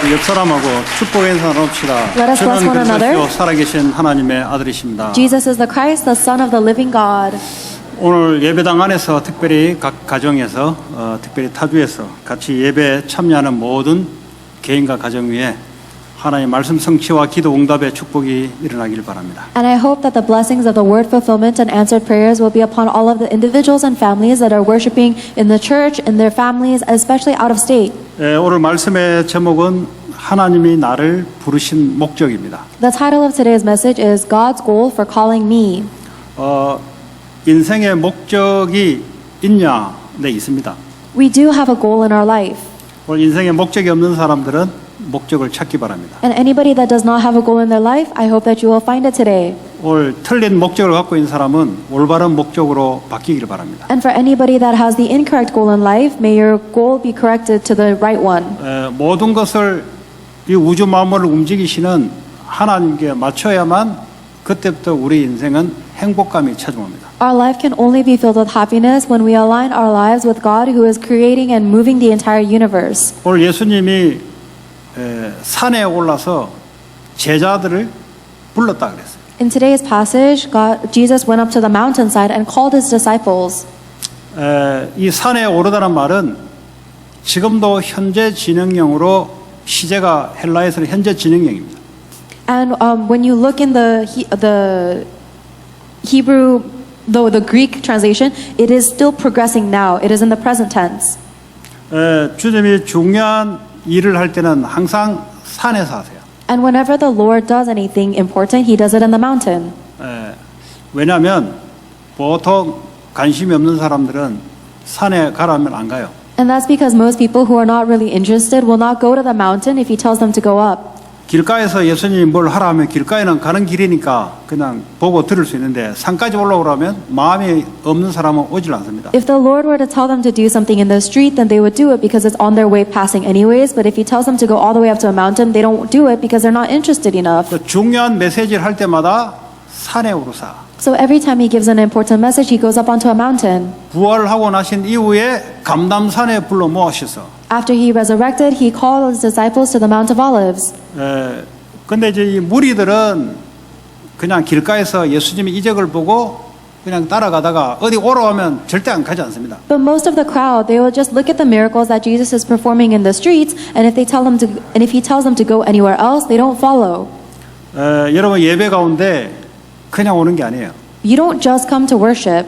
옆 사람하고 축복 인사 나눕시다. Let us bless one another. 그리스도 살아계신 하나님의 아들이십니다. Jesus is the Christ, the Son of the living God. 오늘 예배당 안에서 특별히 각 가정에서 특별히 타주에서 같이 예배에 참여하는 모든 개인과 가정 위에 하나님의 말씀 성취와 기도 응답의 축복이 일어나길 바랍니다. And I hope that the blessings of the word fulfillment and answered prayers will be upon all of the individuals and families that are worshiping in the church, in their families, especially out of state. 오늘 말씀의 제목은 하나님이 나를 부르신 목적입니다. The title of today's message is God's goal for calling me. 인생의 목적이 있냐? 네, 있습니다. We do have a goal in our life. 오늘 인생의 목적이 없는 사람들은 목적을 찾기 바랍니다. And anybody that does not have a goal in their life, I hope that you will find it today. 오늘 틀린 목적을 갖고 있는 사람은 올바른 목적으로 바뀌기를 바랍니다. And for anybody that has the incorrect goal in life, may your goal be corrected to the right one. 모든 것을 이 우주 만물을 움직이시는 하나님께 맞춰야만 그때부터 우리 인생은 행복감이 찾아옵니다. Our life can only be filled with happiness when we align our lives with God who is creating and moving the entire universe. 오늘 예수님이 산에 올라서 제자들을 불렀다 그랬어요. In today's passage, Jesus went up to the mountainside and called his disciples. 이 산에 오르다는 말은 지금도 현재 진행형으로 시제가 헬라에서는 현재 진행형입니다. And when you look in the Hebrew, the Greek translation, it is still progressing now. It is in the present tense. 주님이 중요한 일을 할 때는 항상 산에서 하세요. And whenever the Lord does anything important, He does it in the mountain. 왜냐하면 보통 관심이 없는 사람들은 산에 가라면 안 가요. And that's because most people who are not really interested will not go to the mountain if He tells them to go up. 길가에서 예수님이 뭘 하라 하면 길가에는 가는 길이니까 그냥 보고 들을 수 있는데 산까지 올라오라면 마음이 없는 사람은 오질 않습니다. If the Lord were to tell them to do something in the street, then they would do it because it's on their way passing anyways. But if He tells them to go all the way up to a mountain, they don't do it because they're not interested enough. 중요한 메시지를 할 때마다 산에 오르사. So every time He gives an important message, He goes up onto a mountain. 부활하고 나신 이후에 감람산에 불러 모으셔서. After He resurrected, He called His disciples to the Mount of Olives. 근데 이제 이 무리들은 그냥 길가에서 예수님의 이적을 보고 그냥 따라가다가 어디 오라하면 절대 안 가지 않습니다. But most of the crowd, they will just look at the miracles that Jesus is performing in the streets, and if He tells them to go anywhere else, they don't follow. 여러분 예배 가운데 그냥 오는 게 아니에요. You don't just come to worship.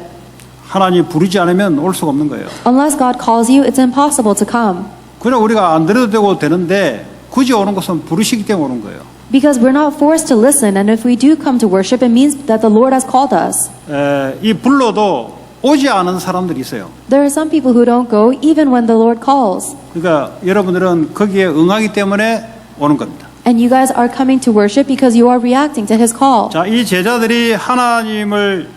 하나님이 부르지 않으면 올 수가 없는 거예요. Unless God calls you, it's impossible to come. 그냥 우리가 안 들어도 되는데 굳이 오는 것은 부르시기 때문에 오는 거예요. Because we're not forced to listen, and if we do come to worship, it means that the Lord has called us. 이 불러도 오지 않은 사람들이 있어요. There are some people who don't go even when the Lord calls. 그러니까 여러분들은 거기에 응하기 때문에 오는 겁니다. And you guys are coming to worship because you are reacting to His call. 자, 이 제자들이 하나님을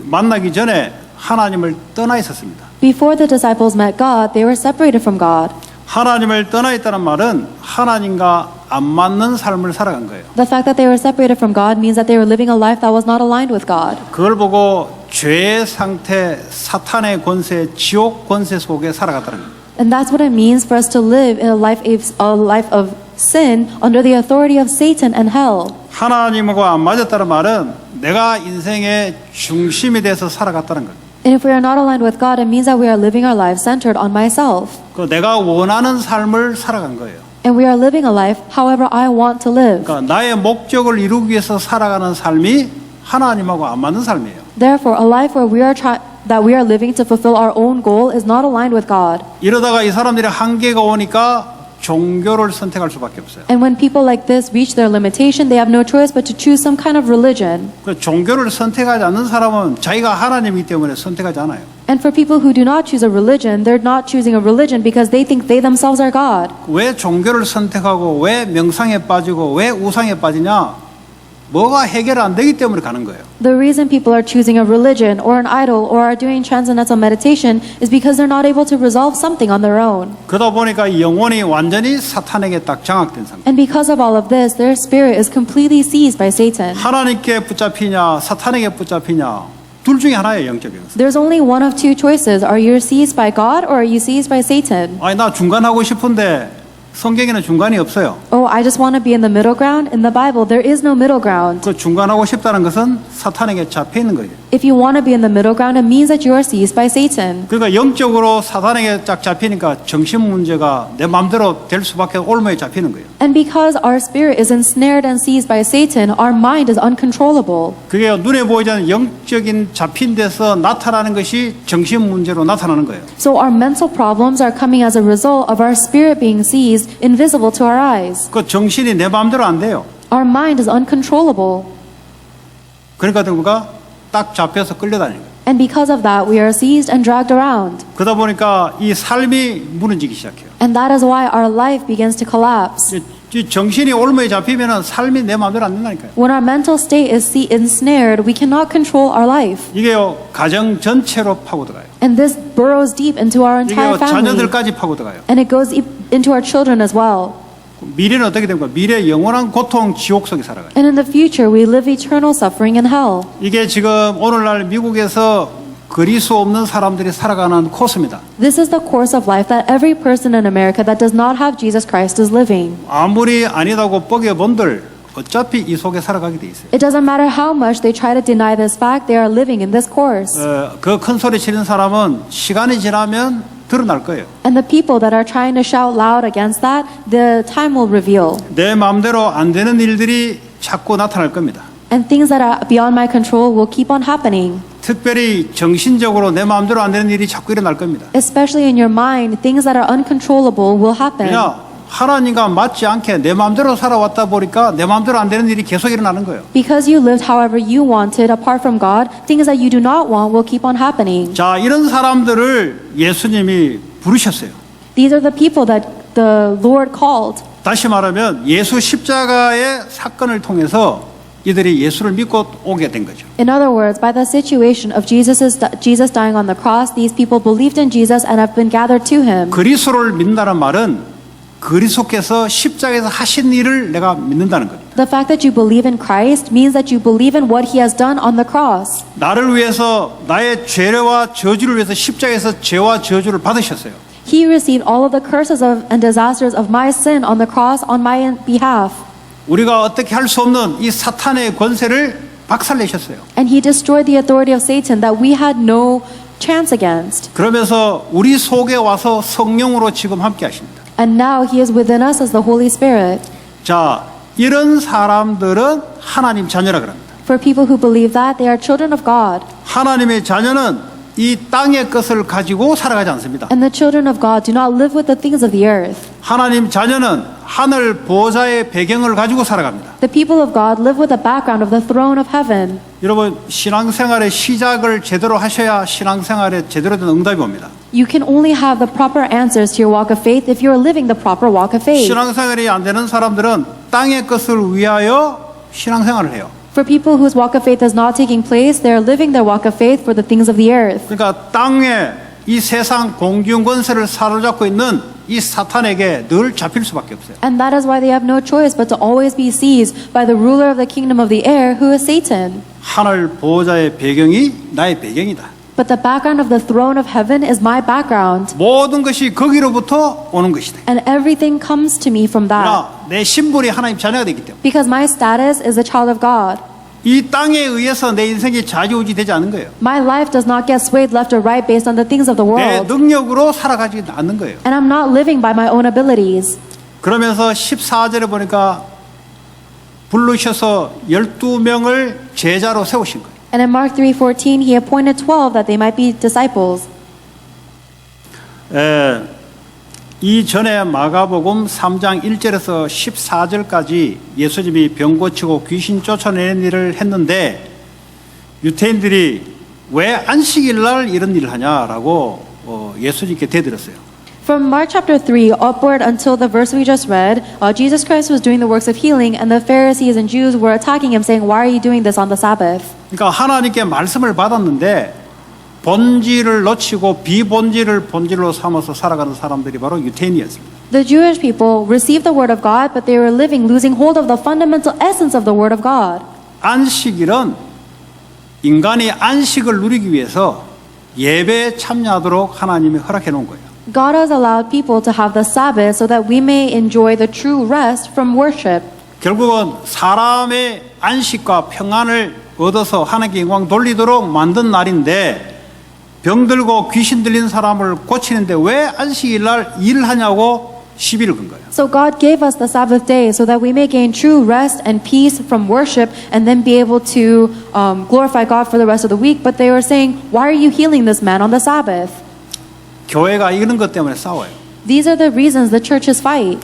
만나기 전에 하나님을 떠나 있었습니다. Before the disciples met God, they were separated from God. 하나님을 떠나 있다는 말은 하나님과 안 맞는 삶을 살아간 거예요. The fact that they were separated from God means that they were living a life that was not aligned with God. 그걸 보고 죄의 상태, 사탄의 권세, 지옥 권세 속에 살아갔다는 거예요. And that's what it means for us to live in a life of sin under the authority of Satan and hell. 하나님과 안 맞았다는 말은 내가 인생의 중심이 돼서 살아갔다는 거예요. And if we are not aligned with God, it means that we are living our lives centered on myself. 그 내가 원하는 삶을 살아간 거예요. And we are living a life however I want to live. 그러니까 나의 목적을 이루기 위해서 살아가는 삶이 하나님하고 안 맞는 삶이에요. Therefore, a life where that we are living to fulfill our own goal is not aligned with God. 이러다가 이 사람들이 한계가 오니까 종교를 선택할 수밖에 없어요. And when people like this reach their limitation, they have no choice but to choose some kind of religion. 그 종교를 선택하지 않는 사람은 자기가 하나님이기 때문에 선택하지 않아요. And for people who do not choose a religion, they're not choosing a religion because they think they themselves are God. 왜 종교를 선택하고 왜 명상에 빠지고 왜 우상에 빠지냐? 뭐가 해결 안 되기 때문에 가는 거예요. The reason people are choosing a religion or an idol or are doing transcendental meditation is because they're not able to resolve something on their own. 그러다 보니까 영혼이 완전히 사탄에게 딱 장악된 상태. And because of all of this, their spirit is completely seized by Satan. 하나님께 붙잡히냐 사탄에게 붙잡히냐 둘 중에 하나예요. 영적인 것은. There's only one of two choices. Are you seized by God or are you seized by Satan? 아니 나 중간하고 싶은데 성경에는 중간이 없어요. Oh, I just want to be in the middle ground. In the Bible, there is no middle ground. 그 중간하고 싶다는 것은 사탄에게 잡혀 있는 거예요. If you want to be in the middle ground, it means that you are seized by Satan. 그러니까 영적으로 사탄에게 딱 잡히니까 정신 문제가 내 마음대로 될 수밖에 올무에 잡히는 거예요. And because our spirit is ensnared and seized by Satan, our mind is uncontrollable. 그게 눈에 보이지 않는 영적인 잡힌 데서 나타나는 것이 정신 문제로 나타나는 거예요. So our mental problems are coming as a result of our spirit being seized, invisible to our eyes. 그 정신이 내 마음대로 안 돼요. Our mind is uncontrollable. 그러니까 우리가 딱 잡혀서 끌려다니는 거예요. And because of that, we are seized and dragged around. 그러다 보니까 이 삶이 무너지기 시작해요. And that is why our life begins to collapse. 이 정신이 올무에 잡히면 삶이 내 마음대로 안 된다니까요. When our mental state is ensnared, we cannot control our life. 이게요 가정 전체로 파고 들어가요. And this burrows deep into our entire 이게요 family. 자녀들까지 파고 들어가요. And it goes into our children as well. 미래는 어떻게 됩니까? 미래 영원한 고통 지옥 속에 살아가요. And in the future, we live eternal suffering in hell. 이게 지금 오늘날 미국에서 그리스 없는 사람들이 살아가는 코스입니다. This is the course of life that every person in America that does not have Jesus Christ is living. 아무리 아니다고 뻐겨본들 어차피 이 속에 살아가게 돼 있어요. It doesn't matter how much they try to deny this fact, they are living in this course. 그 큰 소리 치는 사람은 시간이 지나면 드러날 거예요. And the people that are trying to shout loud against that, the time will reveal. 내 마음대로 안 되는 일들이 자꾸 나타날 겁니다. And things that are beyond my control will keep on happening. 특별히 정신적으로 내 마음대로 안 되는 일이 자꾸 일어날 겁니다. Especially in your mind, things that are uncontrollable will happen. 그냥 하나님과 맞지 않게 내 마음대로 살아왔다 보니까 내 마음대로 안 되는 일이 계속 일어나는 거예요. Because you lived however you wanted apart from God, things that you do not want will keep on happening. 자, 이런 사람들을 예수님이 부르셨어요. These are the people that the Lord called. 다시 말하면 예수 십자가의 사건을 통해서 이들이 예수를 믿고 오게 된 거죠. In other words, by the situation of Jesus dying on the cross, these people believed in Jesus and have been gathered to him. 그리스도를 믿는다는 말은 그리스도께서 십자가에서 하신 일을 내가 믿는다는 겁니다. The fact that you believe in Christ means that you believe in what he has done on the cross. 나를 위해서 나의 죄와 저주를 위해서 십자가에서 죄와 저주를 받으셨어요. He received all of the curses and disasters of my sin on the cross on my behalf. 우리가 어떻게 할 수 없는 이 사탄의 권세를 박살내셨어요. And he destroyed the authority of Satan that we had no chance against. 그러면서 우리 속에 와서 성령으로 지금 함께 하십니다. And now he is within us as the Holy Spirit. 자, 이런 사람들은 하나님 자녀라 그럽니다. For people who believe that, they are children of God. 하나님의 자녀는 이 땅의 것을 가지고 살아가지 않습니다. And the children of God do not live with the things of the earth. 하나님 자녀는 하늘 보좌의 배경을 가지고 살아갑니다. The people of God live with the background of the throne of heaven. 여러분, 신앙생활의 시작을 제대로 하셔야 신앙생활에 제대로 된 응답이 옵니다. You can only have the proper answers to your walk of faith if you are living the proper walk of faith. 신앙생활이 안 되는 사람들은 땅의 것을 위하여 신앙생활을 해요. For people whose walk of faith is not taking place, they are living their walk of faith for the things of the earth. 그러니까 땅에 이 세상 공중 권세를 사로잡고 있는 이 사탄에게 늘 잡힐 수밖에 없어요. And that is why they have no choice but to always be seized by the ruler of the kingdom of the air, who is Satan. 하늘 보호자의 배경이 나의 배경이다. But the background of the throne of heaven is my background. 모든 것이 거기로부터 오는 것이다. And everything comes to me from that. 그러나 내 신분이 하나님 자녀가 되기 때문에 Because my status is a child of God. 이 땅에 의해서 내 인생이 좌지우지되지 않는 거예요. My life does not get swayed left or right based on the things of the 내 world. 능력으로 살아가지 않는 거예요. And I'm not living by my own abilities. 그러면서 14절에 보니까 부르셔서 12명을 제자로 세우신 거예요. And in Mark 3:14, he appointed 12 that they might be disciples. 이전에 마가복음 3장 1절에서 14절까지 예수님이 병 고치고 귀신 쫓아내는 일을 했는데 유대인들이 왜 안식일 날 이런 일을 하냐라고 예수님께 대들었어요. From Mark chapter 3 upward until the verse we just read, Jesus Christ was doing the works of healing, and the Pharisees and Jews were attacking him, saying, "Why are you doing this on the Sabbath?" 그러니까 하나님께 말씀을 받았는데 본질을 놓치고 비본질을 본질로 삼아서 살아가는 사람들이 바로 유대인이었습니다. The Jewish people received the word of God, but they were living losing hold of the fundamental essence of the word of God. 안식일은 인간이 안식을 누리기 위해서 예배에 참여하도록 하나님이 허락해 놓은 거예요. God has allowed people to have the Sabbath so that we may enjoy the true rest from worship. 결국은 사람의 안식과 평안을 얻어서 하나님께 영광 돌리도록 만든 날인데 병들고 귀신 들린 사람을 고치는데 왜 안식일 날 일하냐고 시비를 건 거예요. So God gave us the Sabbath day so that we may gain true rest and peace from worship and then be able to glorify God for the rest of the week. But they were saying, why are you healing this man on the Sabbath? 교회가 이런 것 때문에 싸워요. These are the reasons the churches fight.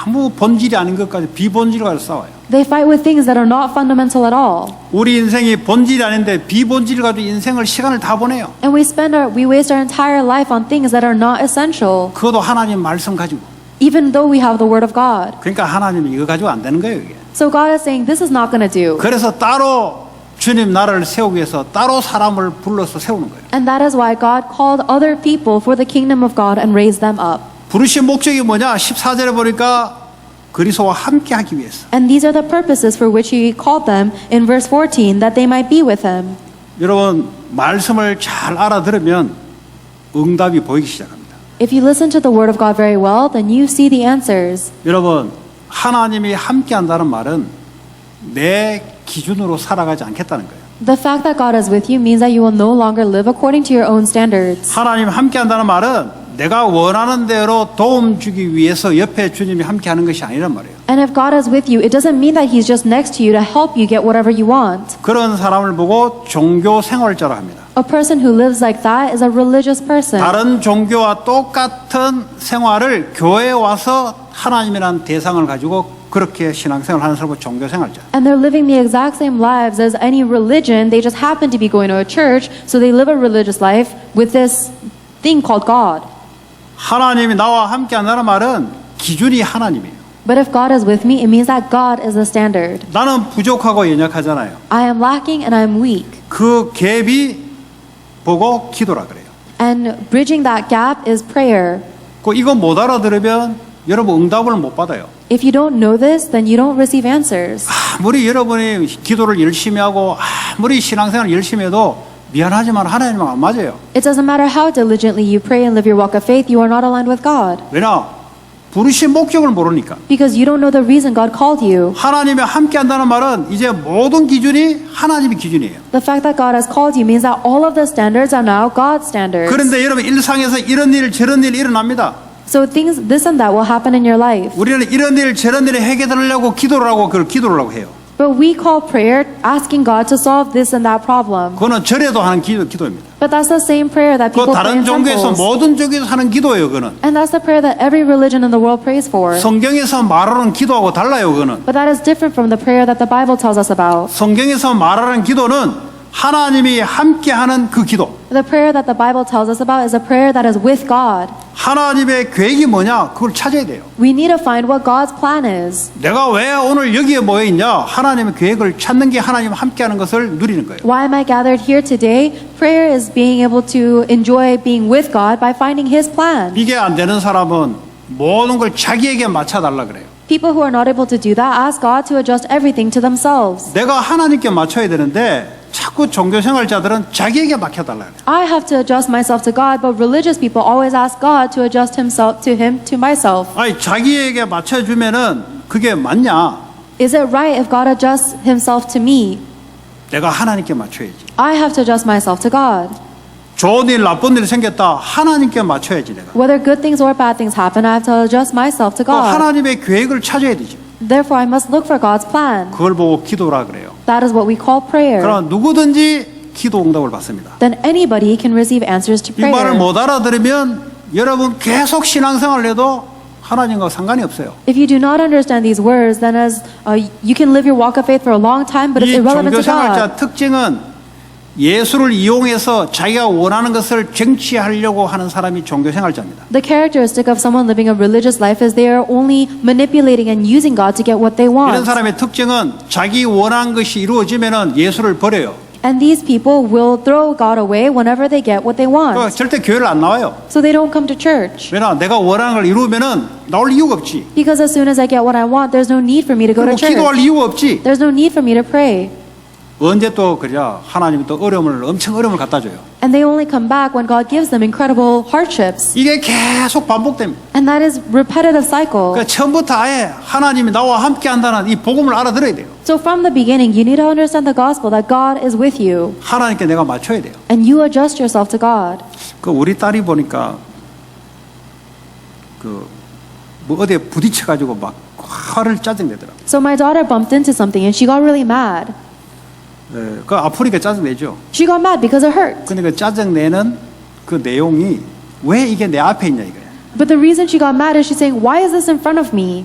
아무 본질이 아닌 것까지 비본질을 가지고 싸워요. They fight with things that are not fundamental at all. 우리 인생이 본질이 아닌데 비본질을 가지고 인생을 시간을 다 보내요. And we waste our entire life on things that are not essential, 그것도 하나님 말씀 가지고. even though we have the Word of God. 그러니까 하나님이 이거 가지고 안 되는 거예요, 이게. So God is saying, this is not going to do. 그래서 따로 주님 나라를 세우기 위해서 따로 사람을 불러서 세우는 거예요. And that is why God called other people for the kingdom of God and raised them up. 부르신 목적이 뭐냐? 14절에 보니까 그리스도와 함께 하기 위해서. And these are the purposes for which He called them in verse 14, that they might be with Him. 여러분 말씀을 잘 알아들으면 응답이 보이기 시작합니다. If you listen to the Word of God very well, then you see the answers. 여러분 하나님이 함께 한다는 말은 내 기준으로 살아가지 않겠다는 거예요. The fact that God is with you means that you will no longer live according to your own standards. 하나님 함께 한다는 말은 내가 원하는 대로 도움 주기 위해서 옆에 주님이 함께 하는 것이 아니란 말이에요. And if God is with you, it doesn't mean that He's just next to you to help you get whatever you want. 그런 사람을 보고 종교 생활자라 합니다. A person who lives like that is a religious person. 다른 종교와 똑같은 생활을 교회에 와서 하나님이라는 대상을 가지고 그렇게 신앙생활을 하는 사람을 종교생활자. And they're living the exact same lives as any religion. They just happen to be going to a church, so they live a religious life with this thing called God. 하나님이 나와 함께 한다는 말은 기준이 하나님이에요. But if God is with me, it means that God is the standard. 나는 부족하고 연약하잖아요. I am lacking and I am weak. 그 갭이 보고 기도라 그래요. And bridging that gap is prayer. 이거 못 알아들으면 여러분 응답을 못 받아요. If you don't know this, then you don't receive answers. 아무리 여러분이 기도를 열심히 하고 아무리 신앙생활을 열심히 해도 미안하지만 하나님은 안 맞아요. It doesn't matter how diligently you pray and live your walk of faith, you are not aligned with God. 왜냐? 부르신 목적을 모르니까. Because you don't know the reason God called you. 하나님이 함께 한다는 말은 이제 모든 기준이 하나님의 기준이에요. The fact that God has called you means that all of the standards are now God's standards. 그런데 여러분 일상에서 이런 일 저런 일이 일어납니다. So things, this and that will happen in your life. 우리는 이런 일 저런 일에 해결하려고 기도를 하고 그걸 기도를 하고 해요. But we call prayer asking God to solve this and that problem. 그거는 절에도 하는 기도입니다. But that's the same prayer that 그 people pray 다른 in 종교에서 temples. 모든 종교에서 하는 기도예요. 그거는 And that's the prayer that every religion in the world prays for. 성경에서 말하는 기도하고 달라요. 그거는 But that is different from the prayer that the Bible tells us about. 성경에서 말하는 기도는 하나님이 함께하는 그 기도. The prayer that the Bible tells us about is a prayer that is with God. 하나님의 계획이 뭐냐? 그걸 찾아야 돼요. We need to find what God's plan is. 내가 왜 오늘 여기에 모여 있냐? 하나님의 계획을 찾는 게 하나님 함께하는 것을 누리는 거예요. Why am I gathered here today? Prayer is being able to enjoy being with God by finding His plan. 이게 안 되는 사람은 모든 걸 자기에게 맞춰달라 그래요. People who are not able to do that ask God to adjust everything to themselves. 내가 하나님께 맞춰야 되는데 자꾸 종교생활자들은 자기에게 맡겨달라 그래요. I have to adjust myself to God, but religious people always ask God to adjust Himself to Him to myself. 아니 자기에게 맞춰주면은 그게 맞냐? Is it right if God adjusts Himself to me? 내가 하나님께 맞춰야지. I have to adjust myself to God. 좋은 일 나쁜 일이 생겼다. 하나님께 맞춰야지 내가. Whether good things or bad things happen, I have to adjust myself to 또 God. 하나님의 계획을 찾아야 되지. Therefore, I must look for God's plan. 그걸 보고 기도라 그래요. That is what we call prayer. 그럼 누구든지 기도 응답을 받습니다. Then anybody can receive answers to 이 말을 prayer. 못 알아들으면 여러분 계속 신앙생활을 해도 하나님과 상관이 없어요. If you do not understand these words, then you can live your walk of faith for a long time, but it's 이 irrelevant to God. 종교생활자 특징은 예수를 이용해서 자기가 원하는 것을 쟁취하려고 하는 사람이 종교생활자입니다. The characteristic of someone living a religious life is they are only manipulating and using God to get what they 이런 want. 사람의 특징은 자기 원하는 것이 이루어지면은 예수를 버려요. And these people will throw God away whenever they get what they want. 절대 교회를 안 나와요. So they don't come to church. 왜냐? 내가 원하는 걸 이루면은 나올 이유가 없지. Because as soon as I get what I want, there's no need for me to go to 그리고 기도할 church. 이유가 없지. There's no need for me to pray. 언제 또 그래 하나님이 또 어려움을 엄청 어려움을 갖다 줘요. And they only come back when God gives them incredible hardships. 이게 계속 반복됩니다. And that is repetitive cycle. 그러니까 처음부터 아예 하나님이 나와 함께 한다는 이 복음을 알아들어야 돼요. So from the beginning, you need to understand the gospel that God is with you. 하나님께 내가 맞춰야 돼요. And you adjust yourself to God. 그 우리 딸이 보니까 뭐 어디에 부딪혀가지고 막 화를 짜증내더라고. So my daughter bumped into something and she got really mad. 그 아프니까 짜증내죠. She got mad because it hurt. 근데 그 짜증내는 그 내용이 왜 이게 내 앞에 있냐 이거예요. But the reason she got mad is she's saying, why is this in front of me?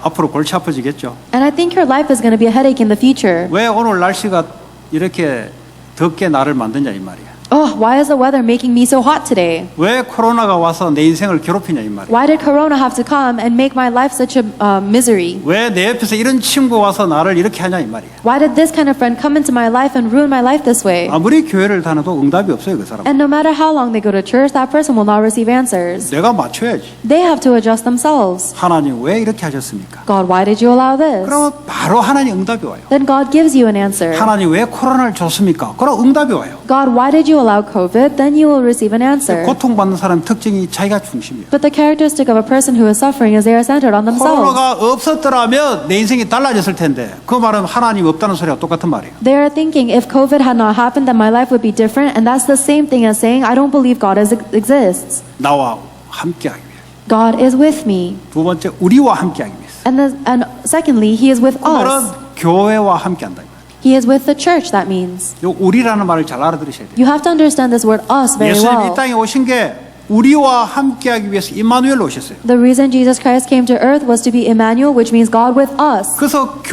앞으로 골치 아파지겠죠. And I think her life is going to be a headache in the future. 왜 오늘 날씨가 이렇게 덥게 나를 만드냐 이 말이야. Oh, why is the weather making me so hot today? 왜 코로나가 와서 내 인생을 괴롭히냐 이 말이야. Why did Corona have to come and make my life such a misery? 왜 내 옆에서 이런 친구 와서 나를 이렇게 하냐 이 말이야. Why did this kind of friend come into my life and ruin my life this way? 아무리 교회를 다녀도 응답이 없어요 그 사람. And no matter how long they go to church, that person will not receive answers. 내가 맞춰야지. They have to adjust themselves. 하나님 왜 이렇게 하셨습니까? God, why did you allow this? 그러면 바로 하나님 응답이 와요. Then God gives you an answer. 하나님 왜 코로나를 줬습니까? 그럼 응답이 와요. God, why did you allow COVID? Then you will receive an answer. 고통받는 사람 특징이 자기가 중심이에요. But the characteristic of a person who is suffering is they are centered on themselves. 코로나가 없었더라면 내 인생이 달라졌을 텐데 그 말은 하나님 없다는 소리와 똑같은 말이에요. They are thinking if COVID had not happened, then my life would be different, and that's the same thing as saying I don't believe God exists. 나와 함께하기 위해. God is with me. 두 번째 우리와 함께하기 위해서. And secondly, He is with 그 말은 us. 교회와 함께한다. He is with the church, that means. 요 우리라는 말을 잘 알아들으셔야 돼요. You have to understand this word us very 예수님 이 well. 땅에 오신 게 우리와 함께하기 위해서 임마누엘로 오셨어요. The reason Jesus Christ came to earth was to be Emmanuel, which means God with us. 그래서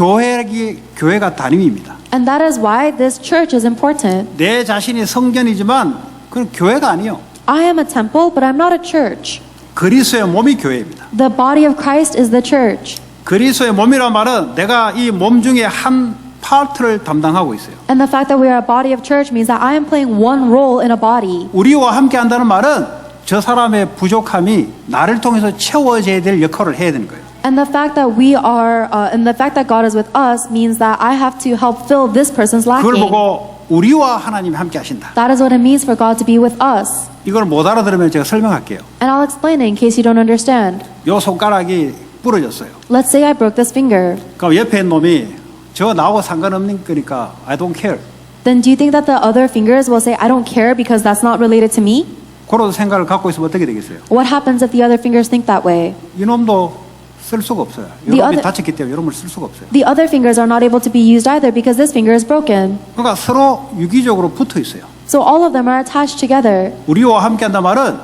교회가 담임입니다. And that is why this church is important. 내 자신이 성전이지만 그건 교회가 아니에요. I am a temple, but I'm not a church. 그리스도의 몸이 교회입니다. The body of Christ is the church. 그리스도의 몸이란 말은 내가 이 몸 중에 한 파트를 담당하고 있어요. And the fact that we are a body of church means that I am playing one role in a body. 우리와 함께 한다는 말은 저 사람의 부족함이 나를 통해서 채워져야 될 역할을 해야 되는 거예요. And the fact that and the fact that God is with us means that I have to help fill this person's 그걸 lacking. 보고 우리와 하나님이 함께 하신다. That is what it means for God to be with us. 이걸 못 알아들으면 제가 설명할게요. And I'll explain it in case you don't understand. 요 손가락이 부러졌어요. Let's say I broke this finger. 그럼 옆에 있는 놈이 저 나하고 상관없는 거니까 I don't care. Then do you think that the other fingers will say, I don't care because that's not related to me? 그런 생각을 갖고 있으면 어떻게 되겠어요? What happens if the other fingers think that way? 이놈도 쓸 수가 없어요. The 이놈이 other- 다쳤기 때문에 이놈을 쓸 수가 없어요. The other fingers are not able to be used either because this finger is broken. 그러니까 서로 유기적으로 붙어 있어요. So all of them are attached together. 우리와 함께 한단 말은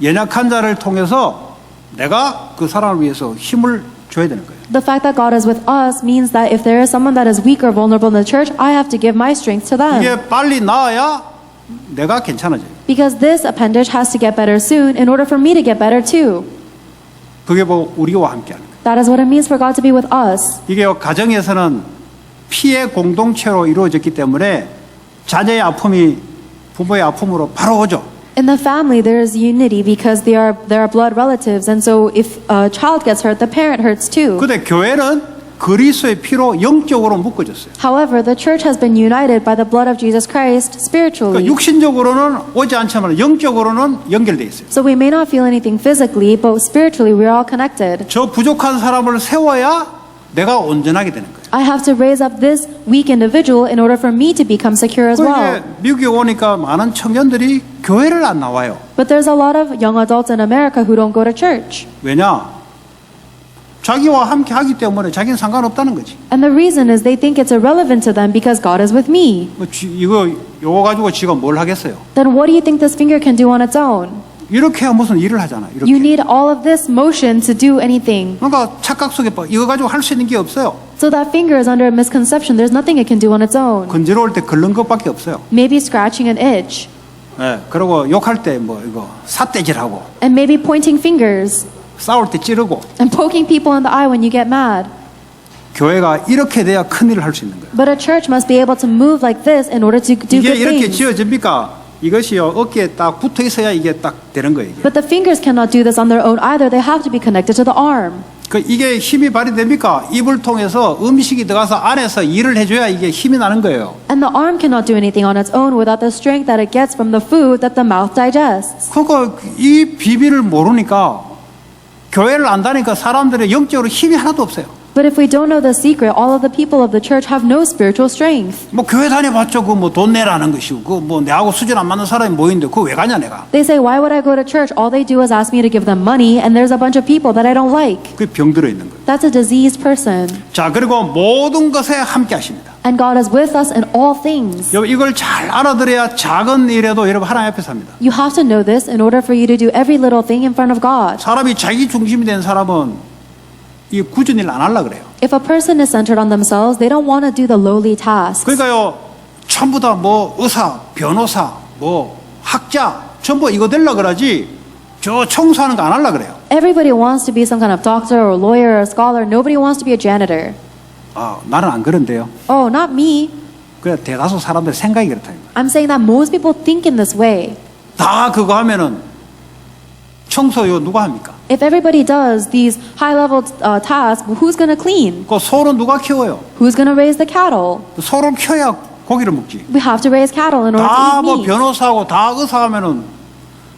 연약한 자를 통해서 내가 그 사람을 위해서 힘을 줘야 되는 거예요. The fact that God is with us means that if there is someone that is weak or vulnerable in the church, I have to give my strength to them. 이게 빨리 나아야 내가 괜찮아져요. Because this appendage has to get better soon in order for me to get better too. 그게 뭐 우리와 함께 하는 거예요. That is what it means for God to be with us. 이게 가정에서는 피의 공동체로 이루어졌기 때문에 자녀의 아픔이 부모의 아픔으로 바로 오죠. In the family, there is unity because there are blood relatives, and so if a child gets hurt, the parent hurts too. 근데 교회는 그리스도의 피로 영적으로 묶어졌어요. However, the church has been united by the blood of Jesus Christ 그러니까 spiritually. 육신적으로는 오지 않지만 영적으로는 연결돼 있어요. So we may not feel anything physically, but spiritually we are all connected. 저 부족한 사람을 세워야 내가 온전하게 되는 거예요. I have to raise up this weak individual in order for me to become secure as well. 그런데 미국에 오니까 많은 청년들이 교회를 안 나와요. But there's a lot of young adults in America who don't go to church. 왜냐? 자기와 함께 하기 때문에 자기는 상관없다는 거지. And the reason is they think it's irrelevant to them because God is with me. 이거 가지고 지가 뭘 하겠어요? Then what do you think this finger can do on its own? 이렇게 해야 무슨 일을 하잖아. 이렇게. You need all of this motion to do anything. 그러니까 착각 속에 이거 가지고 할 수 있는 게 없어요. So that finger is under a misconception. There's nothing it can do on its own. 건지러울 때 긁는 것밖에 없어요. Maybe scratching an itch. 예, 그리고 욕할 때 뭐 이거 삿대질하고 And maybe pointing fingers. 싸울 때 찌르고 And poking people in the eye when you get mad. 교회가 이렇게 돼야 큰 일을 할 수 있는 거예요. But a church must be able to move like this in order to do 이게 good 이렇게 things. 지어집니까? 이것이요 어깨에 딱 붙어 있어야 이게 딱 되는 거예요. 이게. But the fingers cannot do this on their own either. They have to be connected to the arm. 이게 힘이 발휘됩니까? 입을 통해서 음식이 들어가서 안에서 일을 해줘야 이게 힘이 나는 거예요. And the arm cannot do anything on its own without the strength that it gets from the food that the mouth digests. 그러니까 이 비밀을 모르니까 교회를 안 다니까 사람들의 영적으로 힘이 하나도 없어요. But if we don't know the secret, all of the people of the church have no spiritual strength. 뭐 교회 다녀봤자 그 뭐 돈 내라는 것이고 그 뭐 내하고 수준 안 맞는 사람이 모이는데 그거 왜 가냐 내가. They say, why would I go to church? All they do is ask me to give them money, and there's a bunch of people that I don't like. 그게 병들어 있는 거예요. That's a diseased person. 자, 그리고 모든 것에 함께 하십니다. And God is with us in all things. 여러분 이걸 잘 알아들어야 작은 일에도 여러분 하나님 앞에 삽니다. You have to know this in order for you to do every little thing in front of God. 사람이 자기 중심이 된 사람은 이 굳은 일 안 하려고 그래요. If a person is centered on themselves, they don't want to do the lowly tasks. 그러니까요, 전부 다 뭐 의사, 변호사, 뭐 학자, 전부 이거 되려고 그러지 저 청소하는 거 안 하려고 그래요. Everybody wants to be some kind of doctor or lawyer or scholar. Nobody wants to be a janitor. 아, 나는 안 그런데요. Oh, not me. 그래 대다수 사람들 생각이 그렇다. I'm saying that most people think in this way. 다 그거 하면은 청소요 누가 합니까? If everybody does these high-level tasks, who's going to clean? 그 소는 누가 키워요? Who's going to raise the cattle? 소를 키워야 고기를 먹지. We have to raise cattle in order to 다 eat 뭐 meat. 변호사하고 다 의사 하면은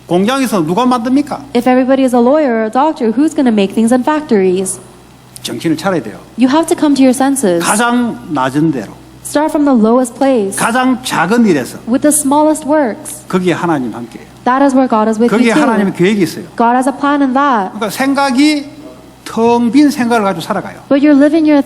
공장에서 누가 만듭니까? If everybody is a lawyer or a doctor, who's going to make things in factories? 정신을 차려야 돼요. You have to come to your senses. 가장 낮은 데로, Start from the lowest place 가장 작은 일에서 with the smallest works. 거기에 하나님 함께해요. That is where God is with 거기에 you too. 하나님의 계획이 있어요. God has a plan in that. 그러니까 생각이 텅 빈 생각을 가지고 살아가요. But you're living your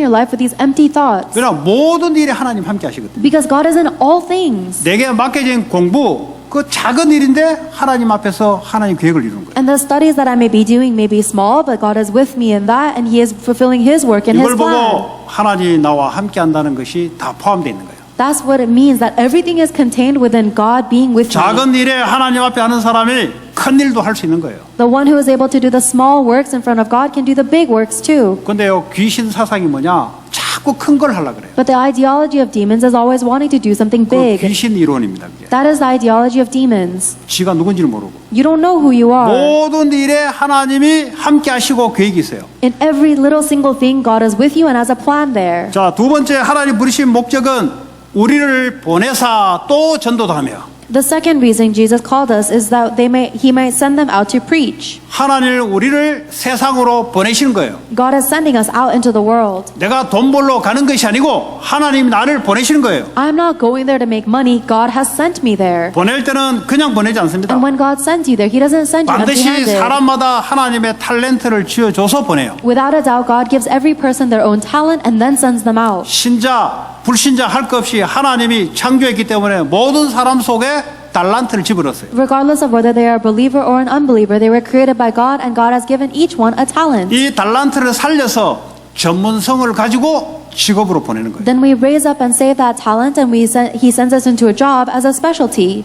life with these empty thoughts. 그러나 모든 일에 하나님 함께 하시거든요. Because God is in all things. 내게 맡겨진 공부 그 작은 일인데 하나님 앞에서 하나님 계획을 이루는 거예요. And the studies that I may be doing may be small, but God is with me in that, and He is fulfilling His work in His 이걸 plan. 보고 하나님이 나와 함께 한다는 것이 다 포함되어 있는 거예요. That's what it means, that everything is contained within God being with me. 작은 일에 하나님 앞에 하는 사람이 큰 일도 할 수 있는 거예요. The one who is able to do the small works in front of God can do the big works too. 근데요, 귀신 사상이 뭐냐? 자꾸 큰 걸 하려고 그래요. But the ideology of demons is always wanting to do something 그 big. 귀신 이론입니다. 그게. That is the ideology of demons. 지가 누군지를 모르고. You don't know who you are. 모든 일에 하나님이 함께 하시고 계획이 있어요. In every little single thing, God is with you and has a plan there. 자, 두 번째 하나님 부르신 목적은 우리를 보내사 또 전도도 하며 The second reason Jesus called us is that He might send them out to preach. 하나님 우리를 세상으로 보내시는 거예요. God is sending us out into the world. 내가 돈 벌러 가는 것이 아니고 하나님이 나를 보내시는 거예요. I'm not going there to make money. God has sent me there. 보낼 때는 그냥 보내지 않습니다. And when God sends you there, He doesn't send you 반드시 empty-handed. 사람마다 하나님의 탤런트를 쥐어줘서 보내요. Without a doubt, God gives every person their own talent and then sends them out. 신자, 불신자 할 것 없이 하나님이 창조했기 때문에 모든 사람 속에 달란트를 집어넣었어요. Regardless of whether they are a believer or an unbeliever, they were created by God, and God has given each one a talent. 이 달란트를 살려서 전문성을 가지고 직업으로 보내는 거예요. Then we raise up and save that talent, and He sends us into a job as a specialty.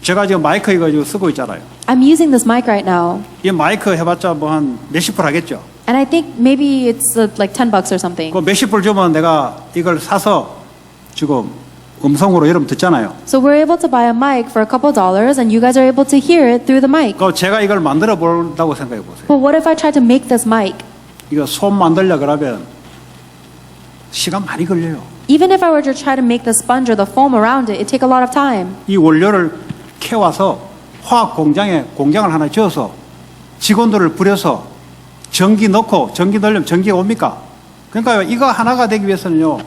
제가 지금 마이크 이거 지금 쓰고 있잖아요. I'm using this mic right now, 이 마이크 해봤자 뭐 한 몇십 불 하겠죠. and I think maybe it's like $10 or something. 그 몇십 불 주면 내가 이걸 사서 지금 음성으로 여러분 듣잖아요. So we're able to buy a mic for a couple dollars, and you guys are able to hear it through the mic. 그 제가 이걸 만들어 본다고 생각해 보세요. But what if I try to make this mic? 이거 솜 만들려 그러면 시간 많이 걸려요. Even if I were to try to make the sponge or the foam around it, it'd take a lot of time. 이 원료를 캐와서 화학 공장에 공장을 하나 지어서 직원들을 부려서 전기 넣고 전기 넣으려면 전기가 옵니까? 그러니까 이거 하나가 되기 위해서는요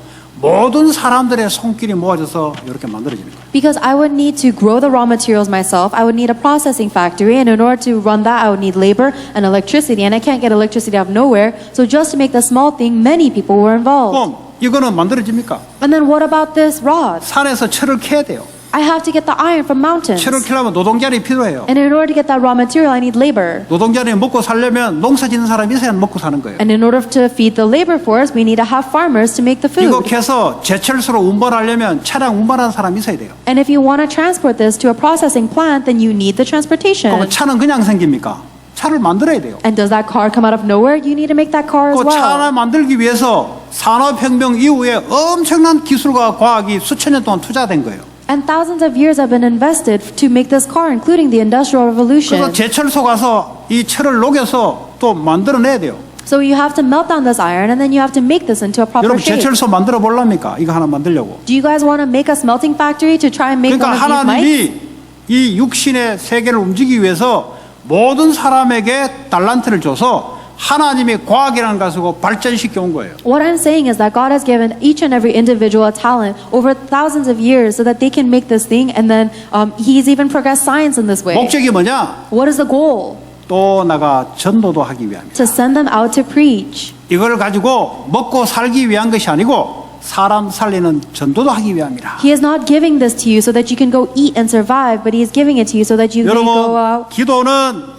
모든 사람들의 손길이 모아져서 이렇게 만들어지는 거예요. Because I would need to grow the raw materials myself, I would need a processing factory, and in order to run that, I would need labor and electricity, and I can't get electricity out of nowhere. So just to make the small thing, many people were involved. 그럼 이거는 만들어집니까? And then what about this rod? 산에서 철을 캐야 돼요. I have to get the iron from mountains. 철을 캐려면 노동자들이 필요해요. And in order to get that raw material, I need labor. 노동자들이 먹고 살려면 농사 짓는 사람이 있어야 먹고 사는 거예요. And in order to feed the labor force, we need to have farmers to make the 이거 food. 캐서 제철소로 운반하려면 차량 운반하는 사람이 있어야 돼요. And if you want to transport this to a processing plant, then you need the transportation. 그럼 차는 그냥 생깁니까? 차를 만들어야 돼요. And does that car come out of nowhere? You need to make that car as 그 차 하나 well. 만들기 위해서 산업혁명 이후에 엄청난 기술과 과학이 수천 년 동안 투자된 거예요. And thousands of years have been invested to make this car, including the Industrial Revolution. 그래서 제철소 가서 이 철을 녹여서 또 만들어내야 돼요. So you have to melt down this iron, and then you have to make this into a proper 여러분 shape. 제철소 만들어 볼랍니까? 이거 하나 만들려고. Do you guys want to make a smelting factory to try and make 그러니까 one of these mites? 하나님이 이 육신의 세계를 움직이기 위해서 모든 사람에게 달란트를 줘서 하나님이 과학이라는 걸 가지고 발전시켜 온 거예요. What I'm saying is that God has given each and every individual a talent over thousands of years so that they can make this thing, and then He's even progressed science in this way. 목적이 뭐냐? What is the goal? 또 나가 전도도 하기 위함이다. To send them out to preach. 이걸 가지고 먹고 살기 위한 것이 아니고 사람 살리는 전도도 하기 위함이라. He is not giving this to you so that you can go eat and survive, but He is giving it to you so that you may go out 여러분 기도는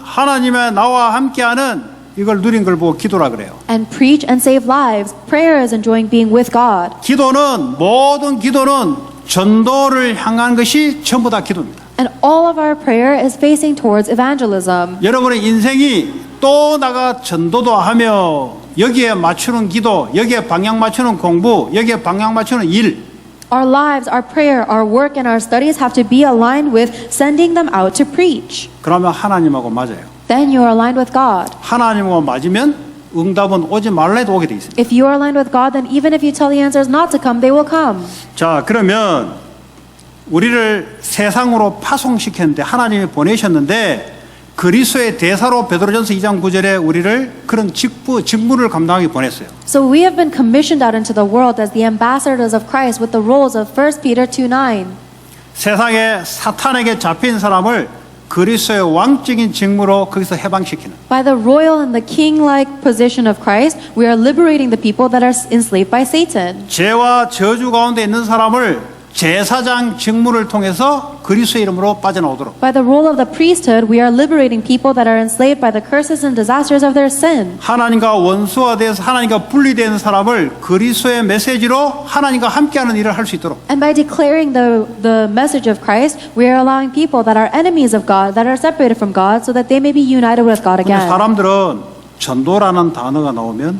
하나님의 나와 함께하는 이걸 누린 걸 보고 기도라 그래요. and preach and save lives. Prayer is enjoying being with God. 기도는 모든 기도는 전도를 향한 것이 전부 다 기도입니다. And all of our prayer is facing towards evangelism. 여러분의 인생이 또 나가 전도도 하며 여기에 맞추는 기도, 여기에 방향 맞추는 공부, 여기에 방향 맞추는 일. Our lives, our prayer, our work, and our studies have to be aligned with sending them out to preach. 그러면 하나님하고 맞아요. Then you are aligned with God. 하나님하고 맞으면 응답은 오지 말라 해도 오게 돼 있습니다. If you are aligned with God, then even if you tell the answers not to come, they will come. 자, 그러면 우리를 세상으로 파송시켰는데 하나님이 보내셨는데 그리스도의 대사로 베드로전서 2장 9절에 우리를 그런 직무를 감당하기 보냈어요. So we have been commissioned out into the world as the ambassadors of Christ with the roles of 1 Peter 2:9. 세상에 사탄에게 잡힌 사람을 그리스도의 왕적인 직무로 거기서 해방시키는. By the royal and the king-like position of Christ, we are liberating the people that are enslaved by Satan. 죄와 저주 가운데 있는 사람을 제사장 직무를 통해서 그리스도의 이름으로 빠져나오도록. By the role of the priesthood, we are liberating people that are enslaved by the curses and disasters of their sin. 하나님과 원수화돼서 하나님과 분리된 사람을 그리스도의 메시지로 하나님과 함께하는 일을 할 수 있도록. And by declaring the message of Christ, we are allowing people that are enemies of God, that are separated from God, so that they may be united with God 근데 again. 사람들은 전도라는 단어가 나오면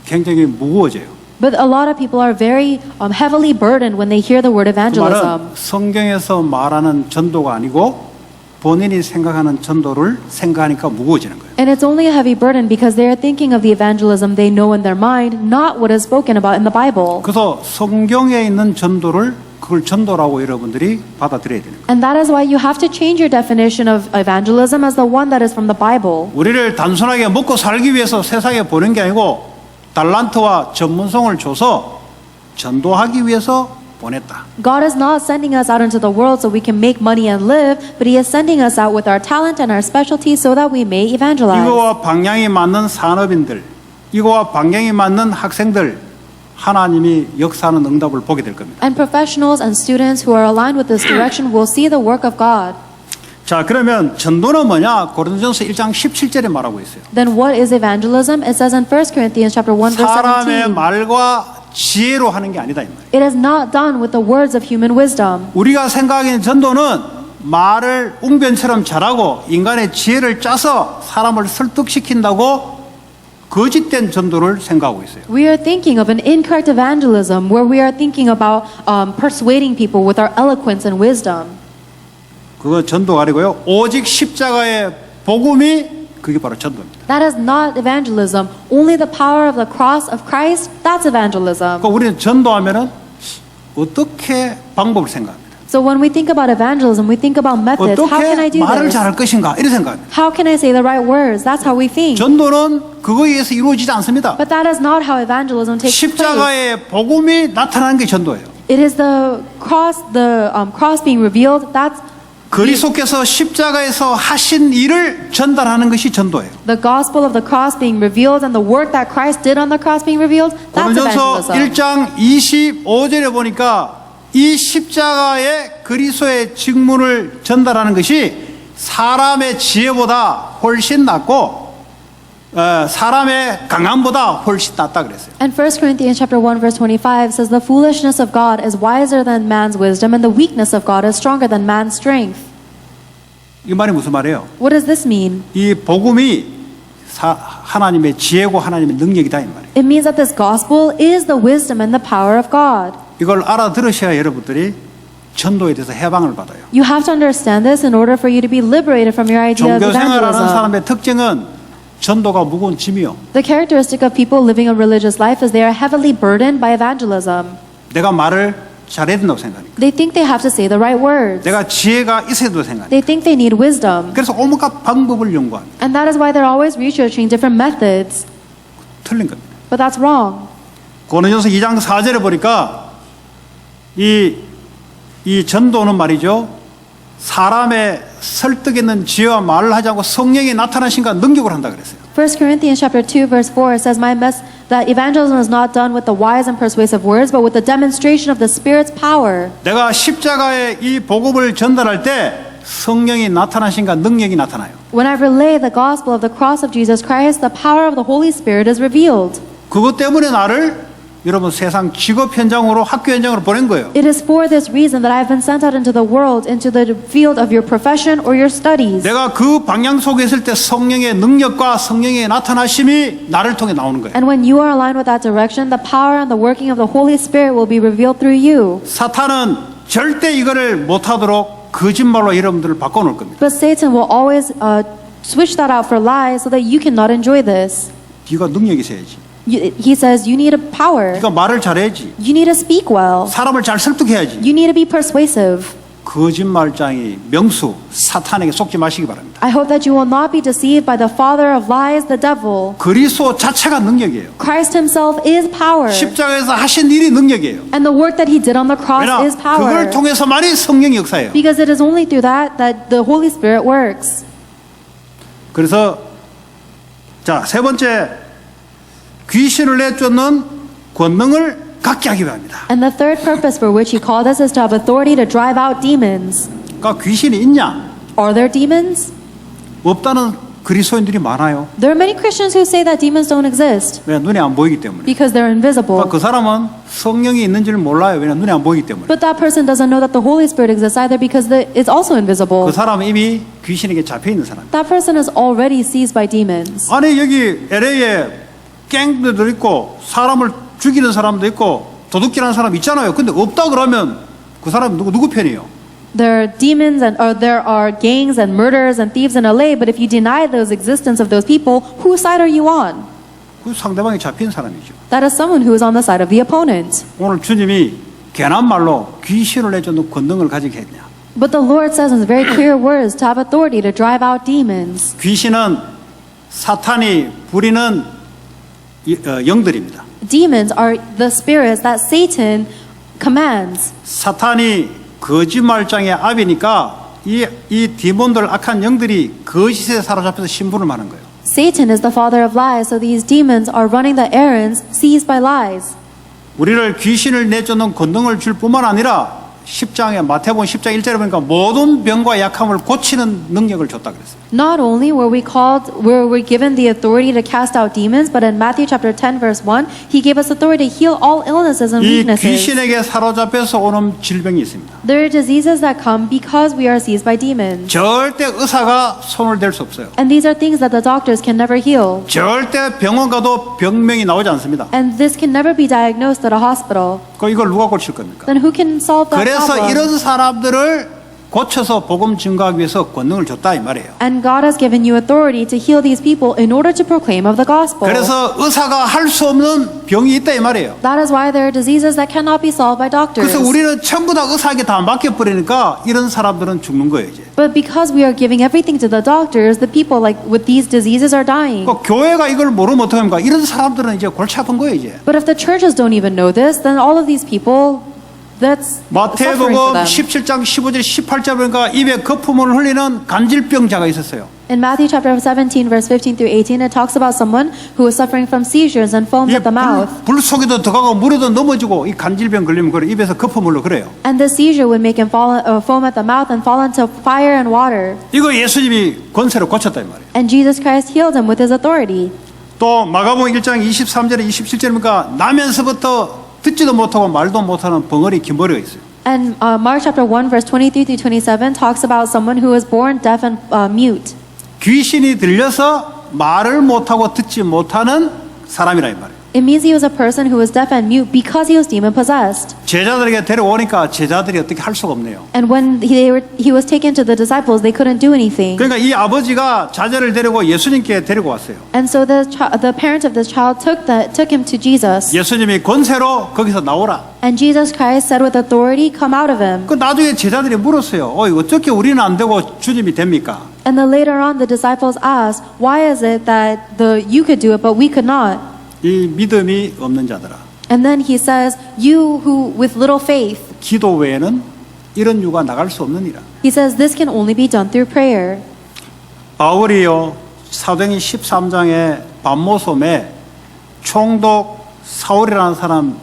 굉장히 무거워져요. But a lot of people are very heavily burdened when they hear the word 그 말은 evangelism. 성경에서 말하는 전도가 아니고 본인이 생각하는 전도를 생각하니까 무거워지는 거예요. And it's only a heavy burden because they are thinking of the evangelism they know in their mind, not what is spoken about in the Bible. 그래서 성경에 있는 전도를 그걸 전도라고 여러분들이 받아들여야 되는 거예요. And that is why you have to change your definition of evangelism as the one that is from the Bible. 우리를 단순하게 먹고 살기 위해서 세상에 보낸 게 아니고 달란트와 전문성을 줘서 전도하기 위해서 보냈다. God is not sending us out into the world so we can make money and live, but He is sending us out with our talent and our specialty so that we may evangelize. 이거와 방향이 맞는 산업인들, 이거와 방향이 맞는 학생들, 하나님이 역사하는 응답을 보게 될 겁니다. And professionals and students who are aligned with this direction will see the work of God. 자, 그러면 전도는 뭐냐? 고린도전서 1장 17절에 말하고 있어요. Then what is evangelism? It says in 1 Corinthians chapter 1 verse 사람의 17. 말과 지혜로 하는 게 아니다 이 말이에요. It is not done with the words of human wisdom. 우리가 생각하기는 전도는 말을 웅변처럼 잘하고 인간의 지혜를 짜서 사람을 설득시킨다고 거짓된 전도를 생각하고 있어요. We are thinking of an incorrect evangelism where we are thinking about persuading people with our eloquence and wisdom. 그거 전도가 아니고요. 오직 십자가의 복음이 그게 바로 전도입니다. That is not evangelism. Only the power of the cross of Christ, that's evangelism. 그러니까 우리는 전도하면은 어떻게 방법을 생각합니다. So when we think about evangelism, we think about methods. How can I 어떻게 do 말을 this? 잘할 것인가 이런 생각합니다. How can I say the right words? That's how we think. 전도는 그거에 의해서 이루어지지 않습니다. But that is not how evangelism takes place. 십자가의 복음이 나타나는 게 전도예요. It is the cross being revealed. That's 그리스도께서 십자가에서 하신 일을 전달하는 것이 전도예요. the gospel of the cross being revealed and the work that Christ did on the cross being revealed. That's 고린도전서 evangelism. 1장 25절에 보니까 이 십자가의 그리스도의 직문을 전달하는 것이 사람의 지혜보다 훨씬 낫고 사람의 강함보다 훨씬 낫다 그랬어요. And 1 Corinthians chapter 1 verse 25 says the foolishness of God is wiser than man's wisdom and the weakness of God is stronger than man's strength. 이 말이 무슨 말이에요? What does this mean? 이 복음이 하나님의 지혜고 하나님의 능력이다 이 말이에요. It means that this gospel is the wisdom and the power of God. 이걸 알아들으셔야 여러분들이 전도에 대해서 해방을 받아요. You have to understand this in order for you to be liberated from your idea of 종교 생활하는 evangelism. 사람의 특징은 전도가 무거운 짐이요. The characteristic of people living a religious life is they are heavily burdened by evangelism. 내가 말을 잘해야 된다고 생각하니까. They think they have to say the right words. 내가 지혜가 있어야 된다고 생각하니까. They think they need wisdom. 그래서 온갖 방법을 연구합니다. And that is why they're always researching different methods. 틀린 겁니다. But that's wrong. 고린도전서 2장 4절에 보니까 이 전도는 말이죠. 사람의 설득 있는 지혜와 말을 하지 않고 성령이 나타나신가 능력을 한다 그랬어요. 1 Corinthians chapter 2 verse 4 says that evangelism is not done with the wise and persuasive words but with the demonstration of the Spirit's power. 내가 십자가의 이 복음을 전달할 때 성령이 나타나신가 능력이 나타나요. When I relay the gospel of the cross of Jesus Christ, the power of the Holy Spirit is revealed. 그것 때문에 나를 여러분 세상 직업 현장으로 학교 현장으로 보낸 거예요. It is for this reason that I have been sent out into the world, into the field of your profession or your studies. 내가 그 방향 속에 있을 때 성령의 능력과 성령의 나타나심이 나를 통해 나오는 거예요. And when you are aligned with that direction, the power and the working of the Holy Spirit will be revealed through you. 사탄은 절대 이거를 못하도록 거짓말로 여러분들을 바꿔놓을 겁니다. But Satan will always switch that out for lies so that you cannot enjoy this. 네가 능력이 있어야지. He says you need a power. 네가 말을 잘해야지. You need to speak well. 사람을 잘 설득해야지. You need to be persuasive. 거짓말장이 명수 사탄에게 속지 마시기 바랍니다. I hope that you will not be deceived by the father of lies, the devil. 그리스도 자체가 능력이에요. Christ himself is power. 십자가에서 하신 일이 능력이에요. And the work that he did on the cross 왜냐? is power. 그걸 통해서만이 성령이 역사해요. Because it is only through that the Holy Spirit works. 그래서 자, 세 번째 귀신을 내쫓는 권능을 갖게 하기 바랍니다. And the third purpose for which he called us is to have authority to drive out demons. 그러니까 귀신이 있냐? Are there demons? 없다는 그리스도인들이 많아요. There are many Christians who say that demons don't exist 왜? 눈에 안 보이기 때문에. because they're invisible. 그러니까 그 사람은 성령이 있는지를 몰라요. 왜냐? 눈에 안 보이기 때문에. But that person doesn't know that the Holy Spirit exists either because it's also invisible. 그 사람은 이미 귀신에게 잡혀 있는 사람. That person is already seized by demons. 아니 여기 LA에 갱들도 있고 사람을 죽이는 사람도 있고 도둑질하는 사람 있잖아요. 근데 없다 그러면 그 사람이 누구 편이에요? There are demons or there are gangs and murderers and thieves in LA, but if you deny those existence of those people, whose side are you on? 그 상대방이 잡힌 사람이죠. That is someone who is on the side of the opponent. 오늘 주님이 괜한 말로 귀신을 내쫓는 권능을 가지게 했냐? But the Lord says in very clear words to have authority to drive out demons. 귀신은 사탄이 부리는 영들입니다. Demons are the spirits that Satan commands. 사탄이 거짓말장의 압이니까 이 디몬들 악한 영들이 거짓에 사로잡혀서 신분을 하는 거예요. Satan is the father of lies, so these demons are running the errands seized by lies. 우리를 귀신을 내쫓는 권능을 줄 뿐만 아니라 10장에 마태복음 10장 1절에 보니까 모든 병과 약함을 고치는 능력을 줬다 그랬어요. Not only were we given the authority to cast out demons, but in Matthew chapter 10 verse 1, he gave us authority to heal all illnesses and 이 weaknesses. 귀신에게 사로잡혀서 오는 질병이 있습니다. There are diseases that come because we are seized by demons. 절대 의사가 손을 댈 수 없어요. And these are things that the doctors can never heal. 절대 병원 가도 병명이 나오지 않습니다. And this can never be diagnosed at a hospital. 그 이걸 누가 고칠 겁니까? Then who can solve that 그래서 problem? 이런 사람들을 고쳐서 복음 증거하기 위해서 권능을 줬다 이 말이에요. And God has given you authority to heal these people in order to proclaim of the gospel. 그래서 의사가 할 수 없는 병이 있다 이 말이에요. That is why there are diseases that cannot be solved by doctors. 그래서 우리는 전부 다 의사에게 다 맡겨버리니까 이런 사람들은 죽는 거예요 이제. But because we are giving everything to the doctors, the people like with these diseases are dying. 그 교회가 이걸 모르면 어떡합니까? 이런 사람들은 이제 골치 아픈 거예요 이제. But if the churches don't even know this, then all of these people, that's suffering for 마태복음 them. 17장 15절 18절 보니까 입에 거품을 흘리는 간질병자가 있었어요. In Matthew chapter 17 verse 15 through 18, it talks about someone who was suffering from seizures and foams at the mouth. 불 속에도 들어가고 물에도 넘어지고 이 간질병 걸리면 그래 입에서 거품 흘러 그래요. And the seizure would make him foam at the mouth and fall into fire and water. 이거 예수님이 권세로 고쳤다 이 말이에요. And Jesus Christ healed him with his authority. 또 마가복음 1장 23절에 27절에 보니까 나면서부터 듣지도 못하고 말도 못하는 벙어리 기머리가 있어요. And Mark chapter 1 verse 23 through 27 talks about someone who was born deaf and mute. 귀신이 들려서 말을 못하고 듣지 못하는 사람이라 이 말이에요. It means he was a person who was deaf and mute because he was demon possessed. 제자들에게 데려오니까 제자들이 어떻게 할 수가 없네요. And when he was taken to the disciples, they couldn't do anything. 그러니까 이 아버지가 자제를 데리고 예수님께 데리고 왔어요. And so the parent of this child took him to Jesus. 예수님이 권세로 거기서 나오라. And Jesus Christ said with authority, come out of him. 그 나중에 제자들이 물었어요. 어떻게 우리는 안 되고 주님이 됩니까? And then later on, the disciples asked, why is it that you could do it, but we could not? 이 믿음이 없는 자들아. And then he says, you who with little faith. 기도 외에는 이런 유가 나갈 수 없느니라. He says this can only be done through prayer. 바울이요 사도행전 13장의 반모섬에 총독 사울이라는 사람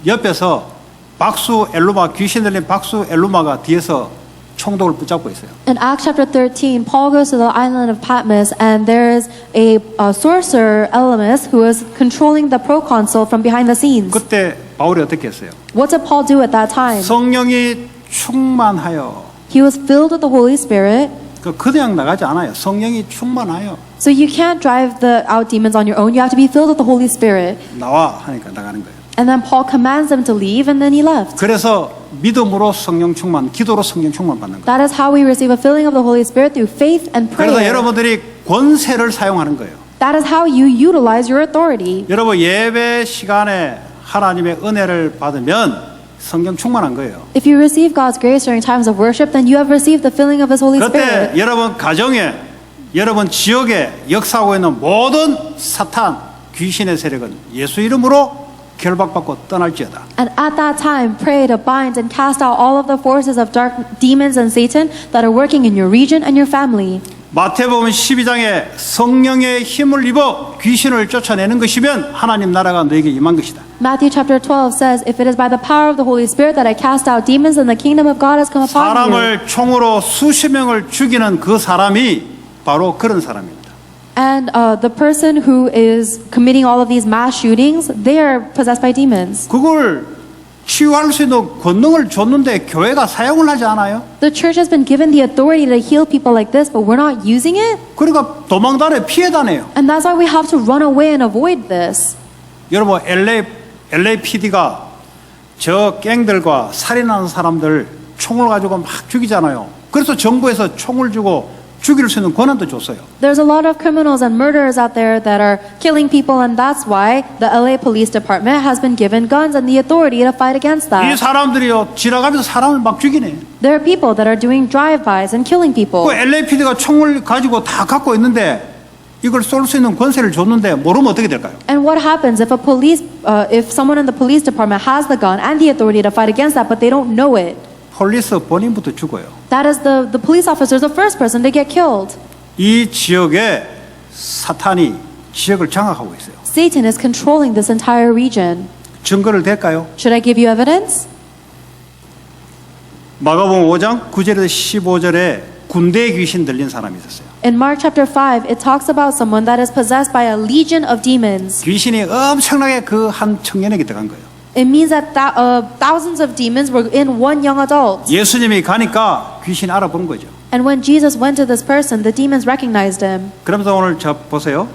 옆에서 박수 엘루마 귀신 들린 박수 엘루마가 뒤에서 총독을 붙잡고 있어요. In Acts chapter 13, Paul goes to the island of Patmos, and there is a sorcerer, Elymas, who is controlling the proconsul from behind the scenes. 그때 바울이 어떻게 했어요? What did Paul do at that time? 성령이 충만하여 He was filled with the Holy Spirit. 그냥 나가지 않아요. 성령이 충만하여 So you can't drive out demons on your own. You have to be filled with the Holy Spirit. 나와 하니까 나가는 거예요. And then Paul commands them to leave, and then he left. 그래서 믿음으로 성령 충만, 기도로 성령 충만 받는 거예요. That is how we receive a filling of the Holy Spirit through faith and 그래서 prayer. 여러분들이 권세를 사용하는 거예요. That is how you utilize your authority. 여러분 예배 시간에 하나님의 은혜를 받으면 성령 충만한 거예요. If you receive God's grace during times of worship, then you have received the filling of His Holy 그때 Spirit. 여러분 가정에, 여러분 지역에 역사하고 있는 모든 사탄, 귀신의 세력은 예수 이름으로 결박받고 떠날지어다. And at that time, pray to bind and cast out all of the forces of dark demons and Satan that are working in your region and your family. 마태복음 12장에 성령의 힘을 입어 귀신을 쫓아내는 것이면 하나님 나라가 너에게 임한 것이다. Matthew chapter 12 says, if it is by the power of the Holy Spirit that I cast out demons, then the kingdom of God has come upon you. 사람을 총으로 수십 명을 죽이는 그 사람이 바로 그런 사람입니다. And the person who is committing all of these mass shootings, they are possessed by demons. 그걸 치유할 수 있는 권능을 줬는데 교회가 사용을 하지 않아요? The church has been given the authority to heal people like this, but we're not using it. 그러니까 도망다녀 피해 다녀요. And that's why we have to run away and avoid this. 여러분 LAPD가 저 갱들과 살인하는 사람들 총을 가지고 막 죽이잖아요. 그래서 정부에서 총을 주고 죽일 수 있는 권한도 줬어요. There's a lot of criminals and murderers out there that are killing people, and that's why the LA Police Department has been given guns and the authority to fight against 이 that. 사람들이요 지나가면서 사람을 막 죽이네. There are people that are doing drive-bys and killing people. 그 LAPD가 총을 가지고 다 갖고 있는데 이걸 쏠 수 있는 권세를 줬는데 모르면 어떻게 될까요? And what happens if if someone in the police department has the gun and the authority to fight against that, but they don't know it? 폴리스 본인부터 죽어요. That is the police officer is the first person to get killed. 이 지역에 사탄이 지역을 장악하고 있어요. Satan is controlling this entire region. 증거를 댈까요? Should I give you evidence? 마가복음 5장 9절에서 15절에 군대의 귀신 들린 사람이 있었어요. In Mark chapter 5, it talks about someone that is possessed by a legion of demons. 귀신이 엄청나게 그 한 청년에게 들어간 거예요. It means that thousands of demons were in one young adult. 예수님이 가니까 귀신이 알아본 거죠. And when Jesus went to this person, the demons recognized him. 그러면서 오늘 저 보세요.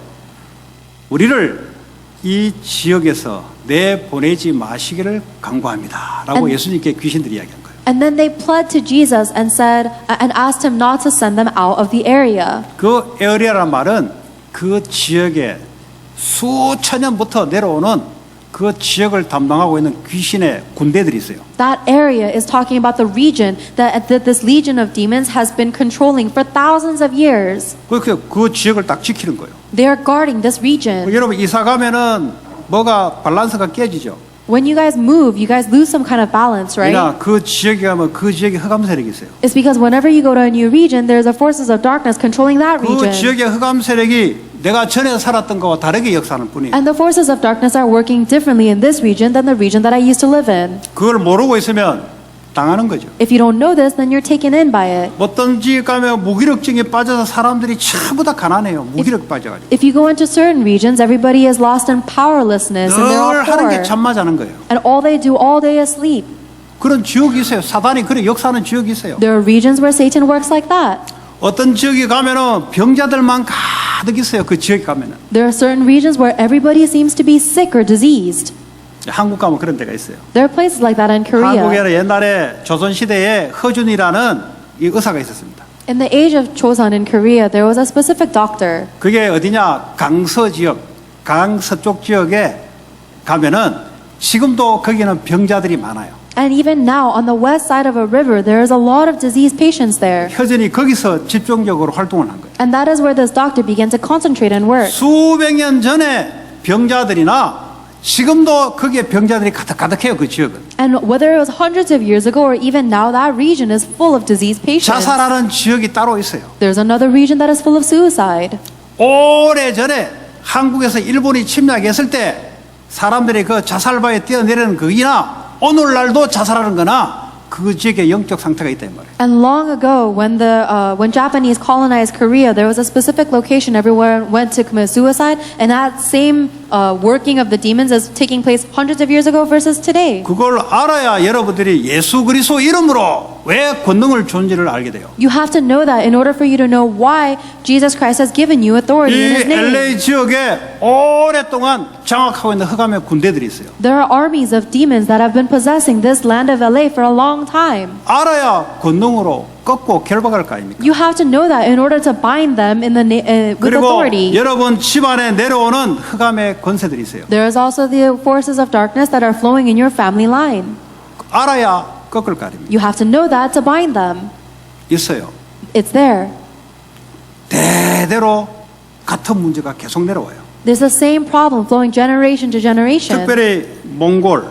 우리를 이 지역에서 내보내지 마시기를 간구합니다. 라고 예수님께 귀신들이 이야기한 거예요. And then they pled to Jesus and asked him not to send them out of the area. 그 에어리아란 말은 그 지역에 수천 년부터 내려오는 그 지역을 담당하고 있는 귀신의 군대들이 있어요. That area is talking about the region that this legion of demons has been controlling for thousands of years. 그 지역을 딱 지키는 거예요. They are guarding this region. 여러분 이사 가면은 뭐가 밸런스가 깨지죠. When you guys move, you guys lose some kind of balance, right? 그러나 그 지역에 가면 그 지역에 흑암 세력이 있어요. It's because whenever you go to a new region, there's the forces of darkness controlling that 그 region. 지역의 흑암 세력이 내가 전에 살았던 것과 다르게 역사하는 뿐이에요. And the forces of darkness are working differently in this region than the region that I used to live in. 그걸 모르고 있으면 당하는 거죠. If you don't know this, then you're taken in by it. 어떤 지역 가면 무기력증에 빠져서 사람들이 전부 다 가난해요. 무기력 빠져가지고. If you go into certain regions, everybody is lost in powerlessness and they're all 늘 하는 게 poor. 잠만 자는 거예요. And all they do all day is sleep. 그런 지역이 있어요. 사단이 그런 역사하는 지역이 있어요. There are regions where Satan works like that. 어떤 지역에 가면은 병자들만 가득 있어요. 그 지역에 가면은. There are certain regions where everybody seems to be sick or diseased. 한국 가면 그런 데가 있어요. There are places like that in Korea. 한국에는 옛날에 조선시대에 허준이라는 이 의사가 있었습니다. In the age of Chosun in Korea, there was a specific doctor. 그게 어디냐? 강서 지역, 강서쪽 지역에 가면은 지금도 거기는 병자들이 많아요. And even now, on the west side of a river, there is a lot of diseased patients there. 허준이 거기서 집중적으로 활동을 한 거예요. And that is where this doctor began to concentrate and work. 수백 년 전에 병자들이나 지금도 거기에 병자들이 가득해요. 그 지역은. And whether it was hundreds of years ago or even now, that region is full of diseased patients. 자살하는 지역이 따로 있어요. There's another region that is full of suicide. 오래전에 한국에서 일본이 침략했을 때 사람들이 그 자살바에 뛰어내리는 그이나 오늘날도 자살하는 거나 그 지역의 영적 상태가 있다 이 말이에요. And long ago, when Japanese colonized Korea, there was a specific location everyone went to commit suicide, and that same working of the demons is taking place hundreds of years ago versus today. 그걸 알아야 여러분들이 예수 그리스도 이름으로 왜 권능을 존재를 알게 돼요. You have to know that in order for you to know why Jesus Christ has given you authority in 이 His name. LA 지역에 오랫동안 장악하고 있는 흑암의 군대들이 있어요. There are armies of demons that have been possessing this land of LA for a long time. 알아야 권능으로 꺾고 결박할 거 아닙니까? You have to know that in order to bind them in with 그리고 authority. 여러분 집안에 내려오는 흑암의 권세들이 있어요. There is also the forces of darkness that are flowing in your family line. 알아야 꺾을 거 아닙니까? You have to know that to bind them. 있어요. It's there. 대대로 같은 문제가 계속 내려와요. There's the same problem flowing generation to generation, 특별히 몽골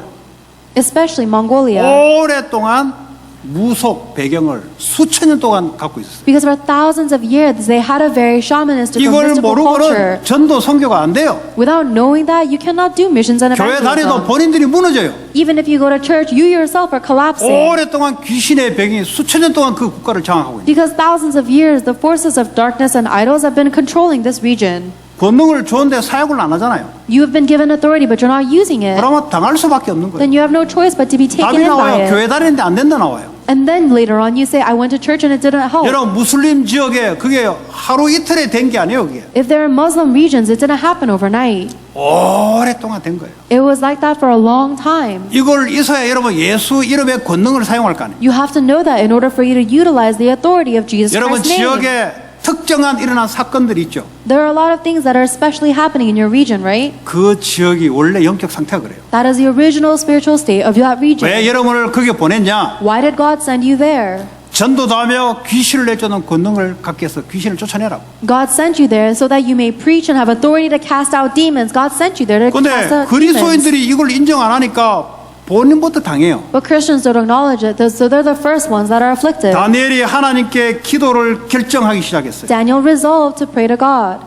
especially Mongolia. 오랫동안 무속 배경을 수천 년 동안 갖고 있었어요. Because for thousands of years they had a very shamanistic or 이걸 mystical culture. 모르고는 전도 선교가 안 돼요. Without knowing that, you cannot do missions and 교회 다니도 evangelism. 본인들이 무너져요. Even if you go to church, you yourself are collapsing. 오랫동안 귀신의 병이 수천 년 동안 그 국가를 장악하고 있는 Because thousands of years, the forces of darkness and idols have been controlling this region. 권능을 주는데 사용을 안 하잖아요. You have been given authority, but you're not using it. 그러면 당할 수밖에 없는 거예요. Then you have no choice but to be taken 답이 in by 나와요. it. 교회 다니는데 안 된다 나와요. And then later on, you say, I went to church and it didn't help. 여러분 무슬림 지역에 그게 하루 이틀에 된 게 아니에요. 그게 If there are Muslim regions, it didn't happen overnight. 오랫동안 된 거예요. It was like that for a long time. 이걸 있어야 여러분 예수 이름의 권능을 사용할 거 아니에요. You have to know that in order for you to utilize the authority of Jesus 여러분 Christ's name. 지역에 특정한 일어난 사건들이 있죠. There are a lot of things that are especially happening in your region, right? 그 지역이 원래 영적 상태가 그래요. That is the original spiritual state of that region. 왜 여러분을 거기에 보냈냐? Why did God send you there? 전도도 하며 귀신을 내쫓는 권능을 갖게 해서 귀신을 쫓아내라고. God sent you there so that you may preach and have authority to cast out demons. God sent you there to 근데 cast out demons. 그리스도인들이 이걸 인정 안 하니까 본인부터 당해요. But Christians don't acknowledge it, so they're the first ones that are afflicted. 다니엘이 하나님께 기도를 결정하기 시작했어요. Daniel resolved to pray to God.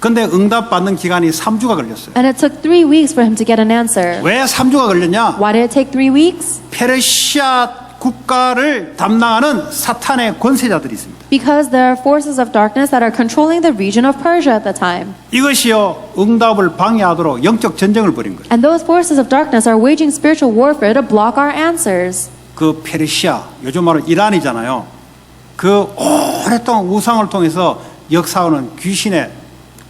근데 응답받는 기간이 3주가 걸렸어요. And it took 3 weeks for him to get an answer. 왜 3주가 걸렸냐? Why did it take 3 weeks? 페르시아 국가를 담당하는 사탄의 권세자들이 있습니다. Because there are forces of darkness that are controlling the region of Persia at the time. 이것이요 응답을 방해하도록 영적 전쟁을 벌인 거예요. And those forces of darkness are waging spiritual warfare to block our answers. 그 페르시아, 요즘 말로 이란이잖아요. 그 오랫동안 우상을 통해서 역사하는 귀신의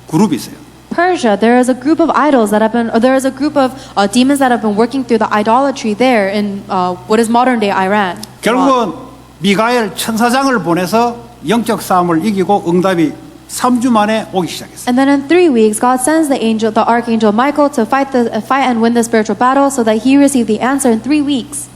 그룹이 있어요. Persia, there is a group of idols that have been, or there is a group of demons that have been working through the idolatry there in what is modern day Iran. 결국은 미가엘 천사장을 보내서 영적 싸움을 이기고 응답이 3주 만에 오기 시작했어요. And then in 3 weeks, God sends the archangel Michael to fight and win the spiritual battle, so that he received the answer in 3 weeks.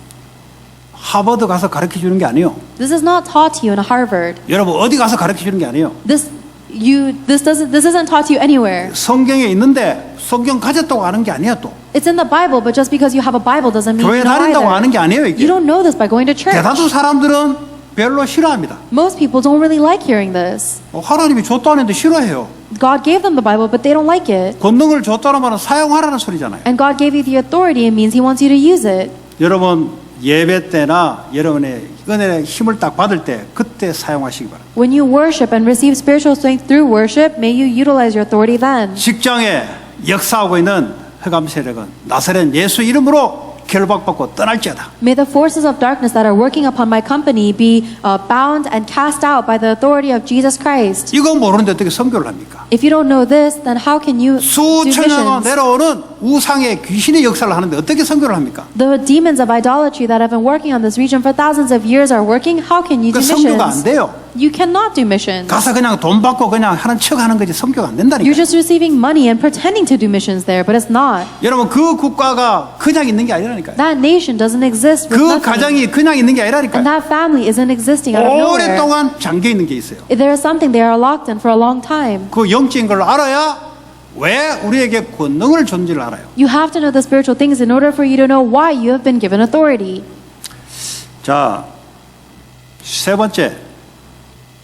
하버드 가서 가르쳐 주는 게 아니에요. This is not taught to you in Harvard. 여러분 어디 가서 가르쳐 주는 게 아니에요. This isn't taught to you anywhere. 성경에 있는데 성경 가졌다고 아는 게 아니에요 또. It's in the Bible, but just because you have a Bible doesn't mean 교회 you know 다닌다고 아는 게 either. 아니에요 You 이게. don't know this by going to church. 대다수 사람들은 별로 싫어합니다. Most people don't really like hearing this. 하나님이 줬다는데 싫어해요. God gave them the Bible, but they don't like it. 권능을 줬다는 말은 사용하라는 소리잖아요. And God gave you the authority, it means He wants you to use it. 여러분 예배 때나 여러분의 은혜의 힘을 딱 받을 때 그때 사용하시기 바랍니다. When you worship and receive spiritual strength through worship, may you utilize your authority then. 직장에 역사하고 있는 흑암 세력은 나사렛 예수 이름으로 결박받고 떠날지어다. May the forces of darkness that are working upon my company be bound and cast out by the authority of Jesus Christ. 이거 모르는데 어떻게 선교를 합니까? If you don't know this, then how can you do 수천 년간 missions? 내려오는 우상의 귀신의 역사를 하는데 어떻게 선교를 합니까? The demons of idolatry that have been working on this region for thousands of years are working. How can you do 그 선교가 안 missions? 돼요. You cannot do missions. 가서 그냥 돈 받고 그냥 하는 척 하는 거지 선교가 안 된다니까. You're just receiving money and pretending to do missions there, but it's not. 여러분 그 국가가 그냥 있는 게 아니라니까요. That nation doesn't exist with 그 nothing. 가정이 그냥 있는 게 아니라니까요. And that family isn't existing out of nowhere. 오랫동안 잠겨 있는 게 있어요. There is something they are locked in for a long time. 그 영적인 걸 알아야 왜 우리에게 권능을 존재를 알아요. You have to know the spiritual things in order for you to know why you have been given authority. 자, 세 번째,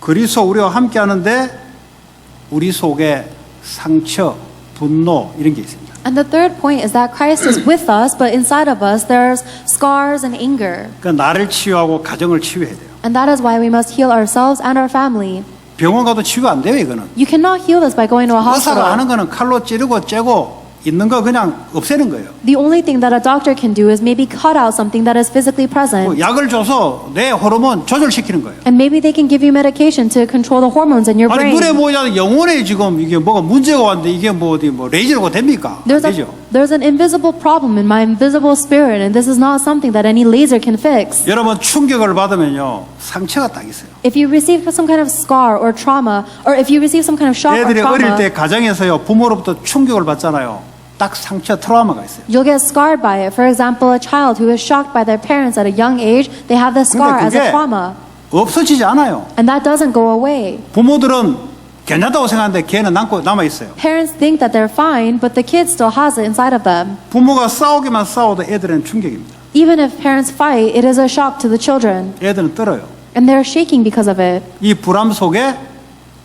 그리스도 우리와 함께 하는데 우리 속에 상처, 분노 이런 게 있습니다. And the third point is that Christ is with us, but inside of us there's scars and anger. 그러니까 나를 치유하고 가정을 치유해야 돼요. And that is why we must heal ourselves and our family. 병원 가도 치유가 안 돼요, 이거는. You cannot heal this by going to a 의사가 하는 hospital. 거는 칼로 찌르고 째고 있는 거 그냥 없애는 거예요. The only thing that a doctor can do is maybe cut out something that is physically present. 그 약을 줘서 내 호르몬 조절시키는 거예요. And maybe they can give you medication to control the hormones in your 아니 brain. 눈에 보이지 영혼에 지금 이게 뭐가 문제가 왔는데 이게 뭐 어디 뭐 레이저가 됩니까? 안 되죠. There's an invisible problem in my invisible spirit, and this is not something that any laser can fix. 여러분 충격을 받으면요 상처가 딱 있어요. If you receive some kind of scar or trauma, or if you receive some kind of shock or 애들이 어릴 trauma, 때 가정에서요 부모로부터 충격을 받잖아요. 딱 상처 트라우마가 있어요. you'll get scarred by it. For example, a child who is shocked by their parents at a young age, they have the scar 근데 as a 그게 trauma, 없어지지 않아요. and that doesn't go away. 부모들은 괜찮다고 생각하는데 걔는 남아 있어요. Parents think that they're fine, but the kid still has it inside of them. 부모가 싸우기만 싸워도 애들은 충격입니다. Even if parents fight, it is a shock to the children, 애들은 떨어요. and they're shaking because of it. 이 불안 속에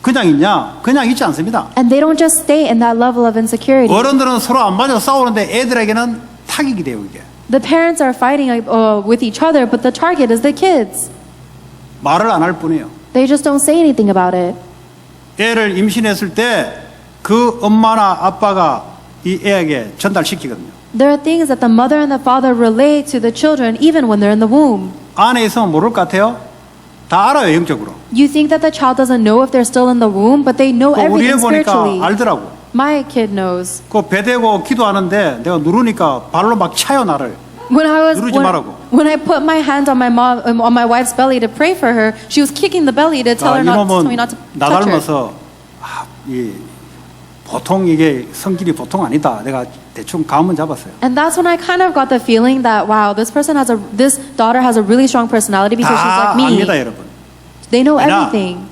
그냥 있냐? 그냥 있지 않습니다. And they don't just stay in that level of insecurity. 어른들은 서로 안 맞아 싸우는데 애들에게는 타격이 돼요 이게. The parents are fighting with each other, but the target is the kids. 말을 안 할 뿐이에요. They just don't say anything about it. 애를 임신했을 때 그 엄마나 아빠가 이 애에게 전달시키거든요. There are things that the mother and the father relay to the children even when they're in the womb. 안에 있으면 모를 것 같아요? 다 알아요 영적으로. You think that the child doesn't know if they're still in the womb, but they know 우리 애 everything 보니까 spiritually. 알더라고. My kid knows. 그 배대고 기도하는데 내가 누르니까 발로 막 차요 나를. 누르지 말라고. When I put my hand on my mom on my wife's belly to pray for her, she was kicking the belly to tell her not to tell me 이놈은 not to 나 touch her. 닮아서 보통 이게 성질이 보통 아니다. 내가 대충 감은 잡았어요. And that's when I kind of got the feeling that wow, this daughter has a really strong personality because she's 다 like me. 압니다 여러분. They know 왜냐? everything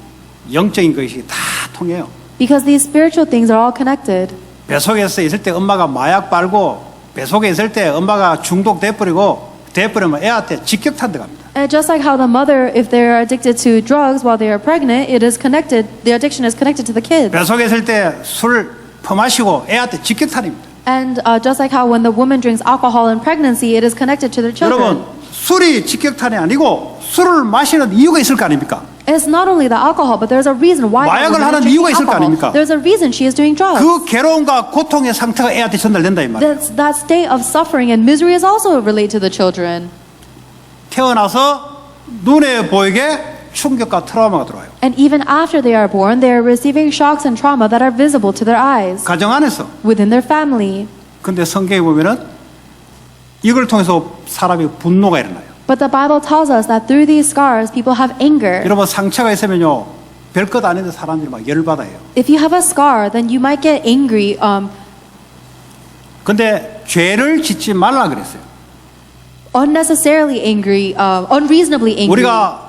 영적인 것이 다 통해요. because these spiritual things are all connected. 배속에서 있을 때 엄마가 마약 빨고 배속에 있을 때 엄마가 중독돼버리면 애한테 직격탄 들어갑니다. And just like how the mother, if they're addicted to drugs while they are pregnant, it is connected. The addiction is connected to the kids. 배속에 있을 때 술 퍼마시고 애한테 직격탄입니다. And just like how when the woman drinks alcohol in pregnancy, it is connected to their children. 여러분 술이 직격탄이 아니고 술을 마시는 이유가 있을 거 아닙니까? It's not only the alcohol, but there's a reason why the 마약을 woman 하는 is 이유가 drinking 있을 거 아닙니까? alcohol. There's a reason she is doing drugs. 그 괴로움과 고통의 상태가 애한테 전달된다 이 말이에요. That state of suffering and misery is also related to the children. 태어나서 눈에 보이게 충격과 트라우마가 들어와요. And even after they are born, they are receiving shocks and trauma that are visible to their eyes 가정 안에서. within their family. 근데 성경에 보면은 이걸 통해서 사람이 분노가 일어나요. But the Bible tells us that through these scars, people have anger. 여러분 상처가 있으면요 별것 아닌데 사람들이 막 열받아요. If you have a scar, then you might get angry. 근데 죄를 짓지 말라 그랬어요. Unnecessarily angry, unreasonably angry. 우리가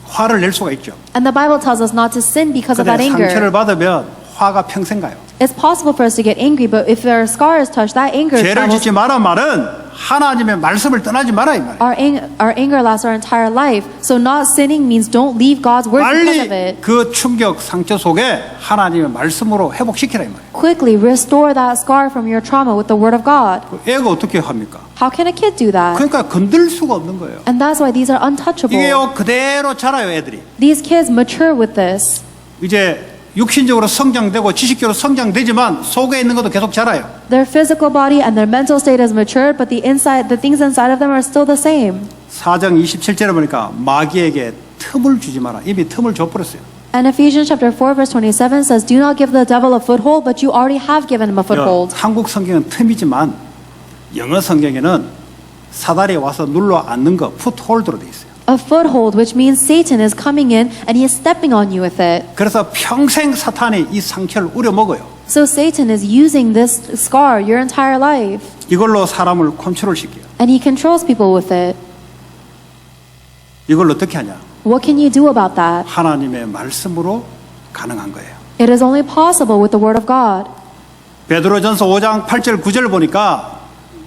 화를 낼 수가 있죠. And the Bible tells us not to sin because of that 근데 상처를 anger. 받으면 화가 평생 가요. It's possible for us to get angry, but if our scar is touched, that anger 죄를 travels. 짓지 마라 말은 하나님의 말씀을 떠나지 마라 이 말이에요. Our anger lasts our entire life. So not sinning means don't leave God's word because of 빨리 it. 그 충격 상처 속에 하나님의 말씀으로 회복시키라 이 말이에요. Quickly restore that scar from your trauma with the word of God. 애가 어떻게 합니까? How can a kid do that? 그러니까 건들 수가 없는 거예요. And that's why these are untouchable. 이게요 그대로 자라요 애들이. These kids mature with this. 이제 육신적으로 성장되고 지식적으로 성장되지만 속에 있는 것도 계속 자라요. Their physical body and their mental state has matured, but the things inside of them are still the same. 4장 27절에 보니까 마귀에게 틈을 주지 마라. 이미 틈을 줘버렸어요. And Ephesians chapter 4 verse 27 says, "Do not give the devil a foothold, but you already have given him a foothold." 한국 성경은 틈이지만 영어 성경에는 사다리에 와서 눌러 앉는 거 풋홀드로 돼 있어요. A foothold, which means Satan is coming in and he is stepping on you with it. 그래서 평생 사탄이 이 상처를 우려먹어요. So Satan is using this scar your entire life, 이걸로 사람을 컨트롤시켜요. and he controls people with it. 이걸 어떻게 하냐? What can you do about that? 하나님의 말씀으로 가능한 거예요. It is only possible with the word of God. 베드로전서 5장 8절 9절 보니까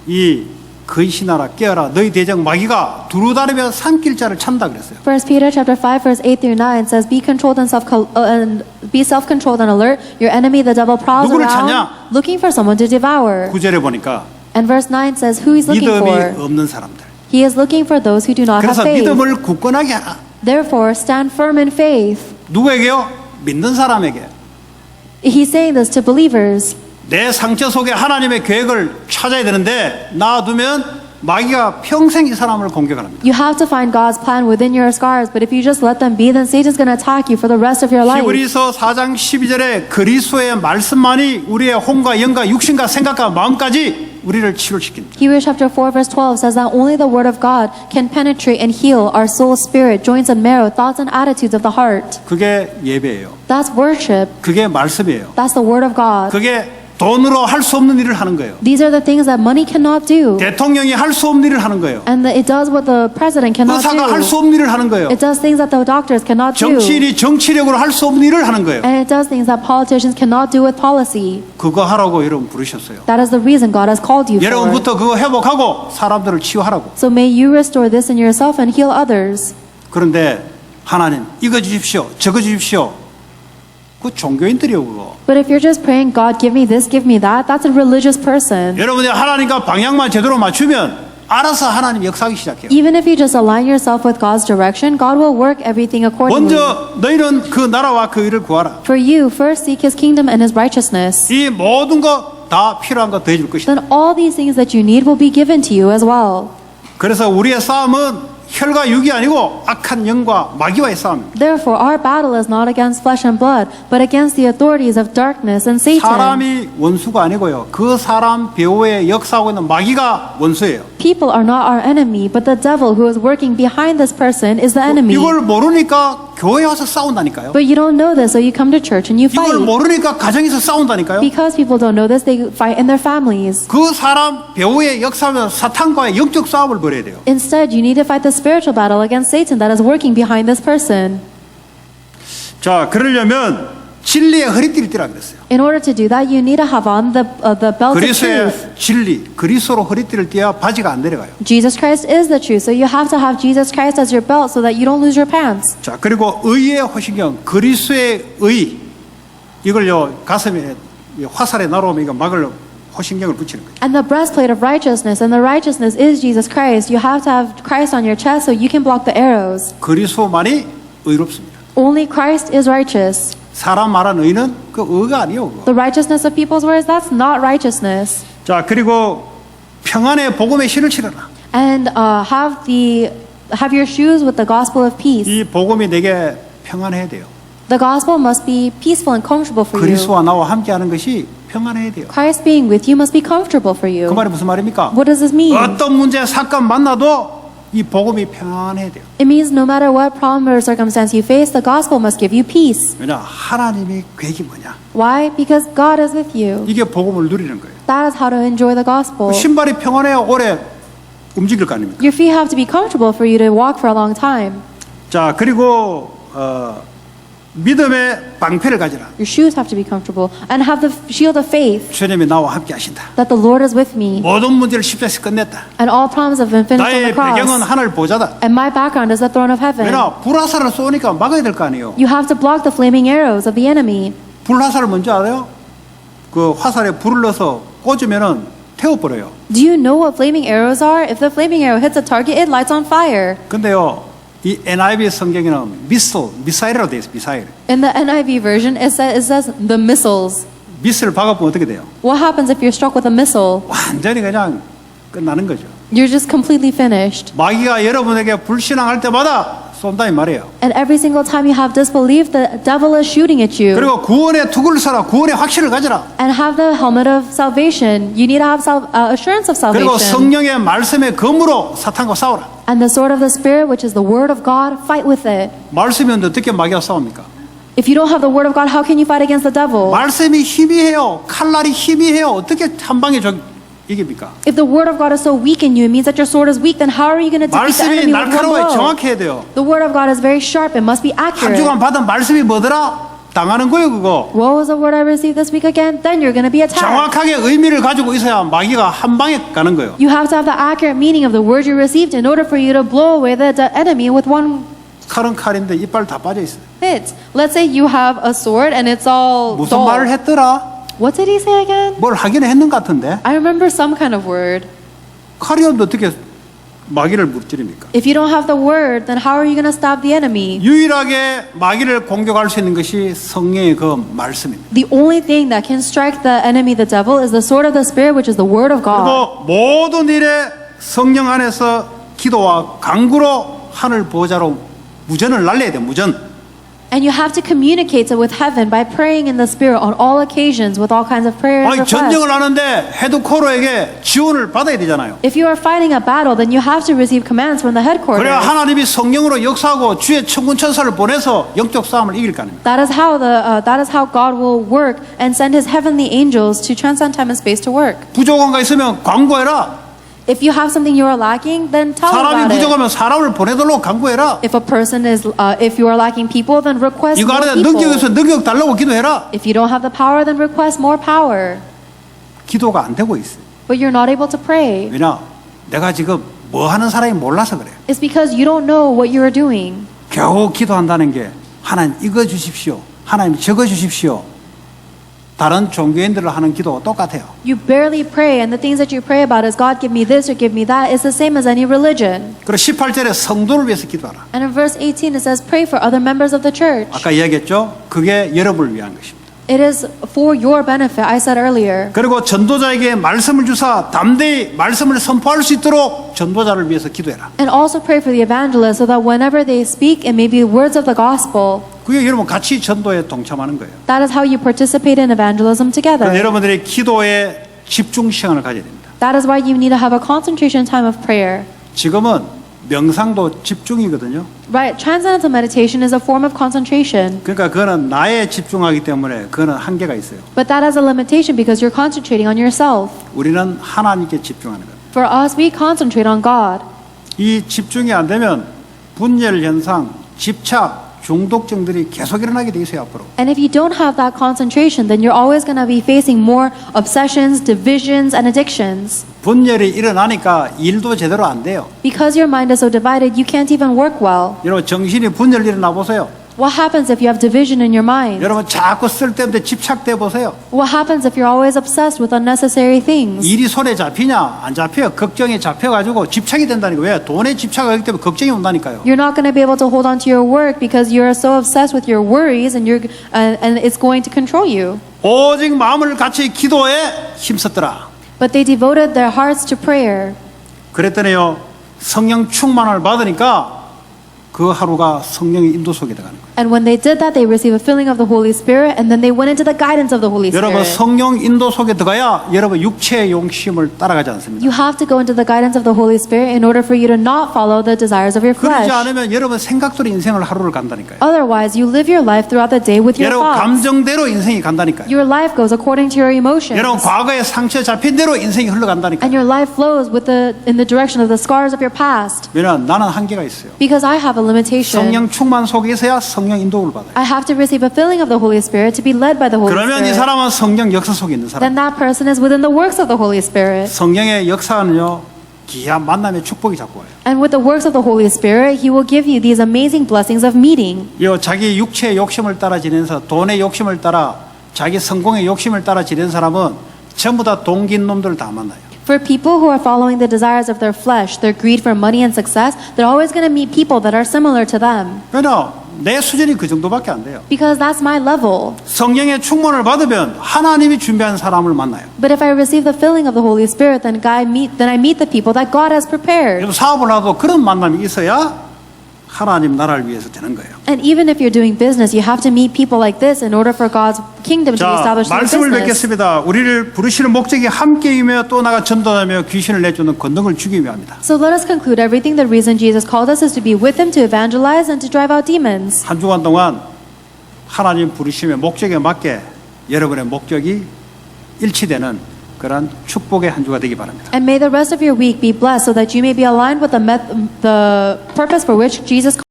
이 근신하라 깨어라 너희 대적 마귀가 두루다니며 삼킬 자를 찬다 그랬어요. 1 Peter chapter 5 verse 8 through 9 says, "Be controlled and self-controlled and alert. Your enemy, the devil, prowls 누구를 around 찾냐? looking for someone to devour." 9절에 보니까 And verse 9 says, "Who he's looking 믿음이 for? 없는 사람들. He is looking for those who do not have 그래서 faith. 믿음을 굳건하게 하라. Therefore, stand firm in faith." 누구에게요? 믿는 사람에게. He's saying this to believers. 내 상처 속에 하나님의 계획을 찾아야 되는데 놔두면 마귀가 평생 이 사람을 공격을 합니다. You have to find God's plan within your scars, but if you just let them be, then Satan's going to attack you for the rest of your life. 히브리서 4장 12절에 그리스도의 말씀만이 우리의 혼과 영과 육신과 생각과 마음까지 우리를 치료시킨다. Hebrews chapter 4 verse 12 says that only the word of God can penetrate and heal our soul, spirit, joints and marrow, thoughts and attitudes of the heart. 그게 예배예요. That's worship. 그게 말씀이에요. That's the word of God. 그게 돈으로 할 수 없는 일을 하는 거예요. These are the things that money cannot do. 대통령이 할 수 없는 일을 하는 거예요. And it does what the president cannot 의사가 할 수 do. 없는 일을 하는 거예요. It does things that the doctors cannot do. 정치인이 정치력으로 할 수 없는 일을 하는 거예요. And it does things that politicians cannot do with policy. 그거 하라고 여러분 부르셨어요. That is the reason God has called you for. 여러분부터 그거 회복하고 사람들을 치유하라고. So may you restore this in yourself and heal others. 그런데 하나님 이거 주십시오. 저거 주십시오. 그 종교인들이요 그거. But if you're just praying, God, give me this, give me that, that's a religious person. 여러분이 하나님과 방향만 제대로 맞추면 알아서 하나님 역사하기 시작해요. Even if you just align yourself with God's direction, God will work everything accordingly. 먼저 너희는 그 나라와 그 일을 구하라. For you, first seek His kingdom and His righteousness. 이 모든 것 다 필요한 거 더해줄 것이다. Then all these things that you need will be given to you as well. 그래서 우리의 싸움은 혈과 육이 아니고 악한 영과 마귀와의 싸움입니다. Therefore, our battle is not against flesh and blood, but against the authorities of darkness and Satan. 사람이 원수가 아니고요. 그 사람 배후에 역사하고 있는 마귀가 원수예요. People are not our enemy, but the devil who is working behind this person is the enemy. 이걸 모르니까 교회에 와서 싸운다니까요. But you don't know this, so you come to church and you 이걸 fight. 모르니까 가정에서 싸운다니까요. Because people don't know this, they fight in their families. 그 사람 배후에 역사하면서 사탄과의 영적 싸움을 벌여야 돼요. Instead, you need to fight the spiritual battle against Satan that is working behind this person. 자, 그러려면 진리의 허리띠를 띠라 그랬어요. In order to do that, you need to have on the belt of truth. 그리스도의 진리, 그리스도로 허리띠를 띠야 바지가 안 내려가요. Jesus Christ is the truth, so you have to have Jesus Christ as your belt so that you don't lose your pants. 자, 그리고 의의 호신경, 그리스도의 의, 이걸요 가슴에 화살에 날아오면 이거 막을 호신경을 붙이는 거예요. And the breastplate of righteousness, and the righteousness is Jesus Christ. You have to have Christ on your chest so you can block the arrows. 그리스도만이 의롭습니다. Only Christ is righteous. 사람 말하는 의는 그 의가 아니요. 그거. The righteousness of people's words, that's not righteousness. 자, 그리고 평안의 복음의 신을 신어라. And have your shoes with the gospel of peace. 이 복음이 내게 평안해야 돼요. The gospel must be peaceful and comfortable for you. 그리스도와 나와 함께하는 것이 평안해야 돼요. Christ being with you must be comfortable for 그 you. 말이 무슨 말입니까? What does this mean? 어떤 문제 사건 만나도 이 복음이 평안해야 돼요. It means no matter what problem or circumstance you face, the gospel must give you peace. 왜냐? 하나님의 계획이 뭐냐? Why? Because God is with you. 이게 복음을 누리는 거예요. That is how to enjoy the gospel. 신발이 평안해야 오래 움직일 거 아닙니까? Your feet have to be comfortable for you to walk for a long time. 자, 그리고 믿음의 방패를 가지라. Your shoes have to be comfortable and have the shield of faith 주님이 나와 함께 하신다. that the Lord is with me 모든 문제를 십자에서 끝냈다. and all problems have been finished on 나의 the 배경은 cross. 하늘 보좌다. And my background is the throne of heaven. 왜냐? 불화살을 쏘니까 막아야 될 거 아니에요. You have to block the flaming arrows of the enemy. 불화살을 뭔지 알아요? 그 화살에 불을 넣어서 꽂으면은 태워버려요. Do you know what flaming arrows are? If the flaming arrow hits a target, it lights on fire. 근데요, 이 NIV 성경에는 미사일이라고 되어 있어요. 미사일. In the NIV version, it says the missiles. 미사일 박아보면 어떻게 돼요? What happens if you're struck with a missile? 완전히 그냥 끝나는 거죠. You're just completely finished. 마귀가 여러분에게 불신앙할 때마다 쏜다 이 말이에요. And every single time you have disbelief, the devil is shooting at you. 그리고 구원의 투구를 써라. 구원의 확신을 가져라. And have the helmet of salvation. You need to have assurance of 그리고 salvation. 성령의 말씀의 검으로 사탄과 싸우라. And the sword of the Spirit, which is the word of God, fight with it. 말씀이 없는데 어떻게 마귀와 싸웁니까? If you don't have the word of God, how can you fight against the devil? 말씀이 희미해요. 칼날이 희미해요. 어떻게 한 방에 이깁니까? If the word of God is so weak in you, it means that your sword is weak. Then how are you going to defeat the 말씀이 enemy with one 날카로워요. blow? 정확해야 돼요. The word of God is very sharp. It must be 한 accurate. 주간 받은 말씀이 뭐더라? 당하는 거예요, 그거. What was the word I received this week again? Then you're going to be attacked. 정확하게 의미를 가지고 있어야 마귀가 한 방에 가는 거예요. You have to have the accurate meaning of the word you received in order for you to blow away the enemy with one 칼은 칼인데 이빨 다 빠져 있어요. hit. Let's say you have a sword and it's all 무슨 dull. 말을 했더라? What did he say again? 뭘 하긴 했는 것 같은데. I remember some kind of word. 칼이 없는데 어떻게 마귀를 무찌릅니까? If you don't have the word, then how are you going to stop the enemy? 유일하게 마귀를 공격할 수 있는 것이 성령의 그 말씀입니다. The only thing that can strike the enemy, the devil, is the sword of the Spirit, which is the word of God. 그리고 모든 일에 성령 안에서 기도와 간구로 하늘 보호자로 무전을 날려야 돼요. 무전. And you have to communicate with heaven by praying in the Spirit on all occasions with all kinds of prayers and 아니 전쟁을 requests. 하는데 헤드코러에게 지원을 받아야 되잖아요. If you are fighting a battle, then you have to receive commands from the headquarters. 그래야 하나님이 성령으로 역사하고 주의 천군 천사를 보내서 영적 싸움을 이길 거 아닙니까? That is how God will work and send His heavenly angels to transcend time and space to work. 부족한 거 있으면 광고해라. If you have something you are lacking, then tell 사람이 about it. 부족하면 사람을 보내달라고 광고해라. If you are lacking people, then request 이거 more 안에 people. 능력 있어 능력 달라고 기도해라. If you don't have the power, then request more power. 기도가 안 되고 있어요. But you're not able to pray. 왜냐? 내가 지금 뭐 하는 사람이 몰라서 그래요. It's because you don't know what you are doing. 겨우 기도한다는 게 하나님 이거 주십시오. 하나님 저거 주십시오. 다른 종교인들을 하는 기도가 똑같아요. You barely pray, and the things that you pray about is God give me this or give me that. It's the same as any religion. 그리고 18절에 성도를 위해서 기도하라. And in verse 18 it says, pray for other members of the church. 아까 이야기했죠? 그게 여러분을 위한 것입니다. It is for your benefit, I said earlier. 그리고 전도자에게 말씀을 주사 담대히 말씀을 선포할 수 있도록 전도자를 위해서 기도해라. And also pray for the evangelists so that whenever they speak, it may be words of the gospel. 그게 여러분 같이 전도에 동참하는 거예요. That is how you participate in evangelism 그래서 together. 여러분들이 기도에 집중 시간을 가져야 됩니다. That is why you need to have a concentration time of prayer. 지금은 명상도 집중이거든요. Right, transcendental meditation is a form of concentration. 그러니까 그거는 나에 집중하기 때문에 그거는 한계가 있어요. But that has a limitation because you're concentrating on yourself. 우리는 하나님께 집중하는 거예요. For us, we concentrate on God. 이 집중이 안 되면 분열 현상, 집착, 중독증들이 계속 일어나게 돼 있어요 앞으로. And if you don't have that concentration, then you're always going to be facing more obsessions, divisions, and addictions. 분열이 일어나니까 일도 제대로 안 돼요. Because your mind is so divided, you can't even work well. 여러분 정신이 분열 일어나 보세요. What happens if you have division in your mind? 여러분 자꾸 쓸데없는데 집착돼 보세요. What happens if you're always obsessed with unnecessary things? 일이 손에 잡히냐 안 잡혀요. 걱정에 잡혀가지고 집착이 된다니까. 왜? 돈에 집착하기 때문에 걱정이 온다니까요. You're not going to be able to hold on to your work because you're so obsessed with your worries and it's going to control you. 오직 마음을 같이 기도에 힘썼더라. But they devoted their hearts to prayer. 그랬더니요 성령 충만을 받으니까 그 하루가 성령의 인도 속에 들어가는 거예요. And when they did that, they received a filling of the Holy Spirit, and then they went into the guidance of the Holy 여러분 Spirit. 성령 인도 속에 들어가야 여러분 육체의 용심을 따라가지 않습니다. You have to go into the guidance of the Holy Spirit in order for you to not follow the desires of your 그러지 flesh. 않으면 여러분 생각대로 인생을 하루를 간다니까요. Otherwise, you live your life throughout the day with your 여러분 thoughts. 감정대로 인생이 간다니까요. Your life goes according to your emotions. 여러분 과거의 상처 잡힌 대로 인생이 흘러간다니까요. And your life flows in the direction of the scars of your past. 왜냐하면 나는 한계가 있어요. Because I have a limitation. 성령 충만 속에 있어야 성령 인도를 받아요. I have to receive a filling of the Holy Spirit to be led by the Holy 그러면 이 Spirit. 사람은 성령 역사 속에 있는 사람. Then that person is within the works of the Holy Spirit. 성령의 역사는요 귀한 만남의 축복이 자꾸 와요. And with the works of the Holy Spirit, He will give you these amazing blessings of meeting. 자기 육체의 욕심을 따라 지내면서 돈의 욕심을 따라 자기 성공의 욕심을 따라 지내는 사람은 전부 다 동기인 놈들 다 만나요. For people who are following the desires of their flesh, their greed for money and success, they're always going to meet people that are similar to them. 왜냐? 내 수준이 그 정도밖에 안 돼요. Because that's my level. 성령의 충만을 받으면 하나님이 준비한 사람을 만나요. But if I receive the filling of the Holy Spirit, then I meet the people that God has prepared. 그래서 사업을 하도 그런 만남이 있어야 하나님 나라를 위해서 되는 거예요. And even if you're doing business, you have to meet people like this in order for God's kingdom to be 자, established in your 말씀을 business. 뵙겠습니다. 우리를 부르시는 목적이 함께이며 또 나가 전도하며 귀신을 내쫓는 권능을 주기 위함이다. So let us conclude everything. The reason Jesus called us is to be with Him, to evangelize, and to drive out demons. 한 주간 동안 하나님 부르심의 목적에 맞게 여러분의 목적이 일치되는 그런 축복의 한 주가 되기 바랍니다. And may the rest of your week be blessed so that you may be aligned with the purpose for which Jesus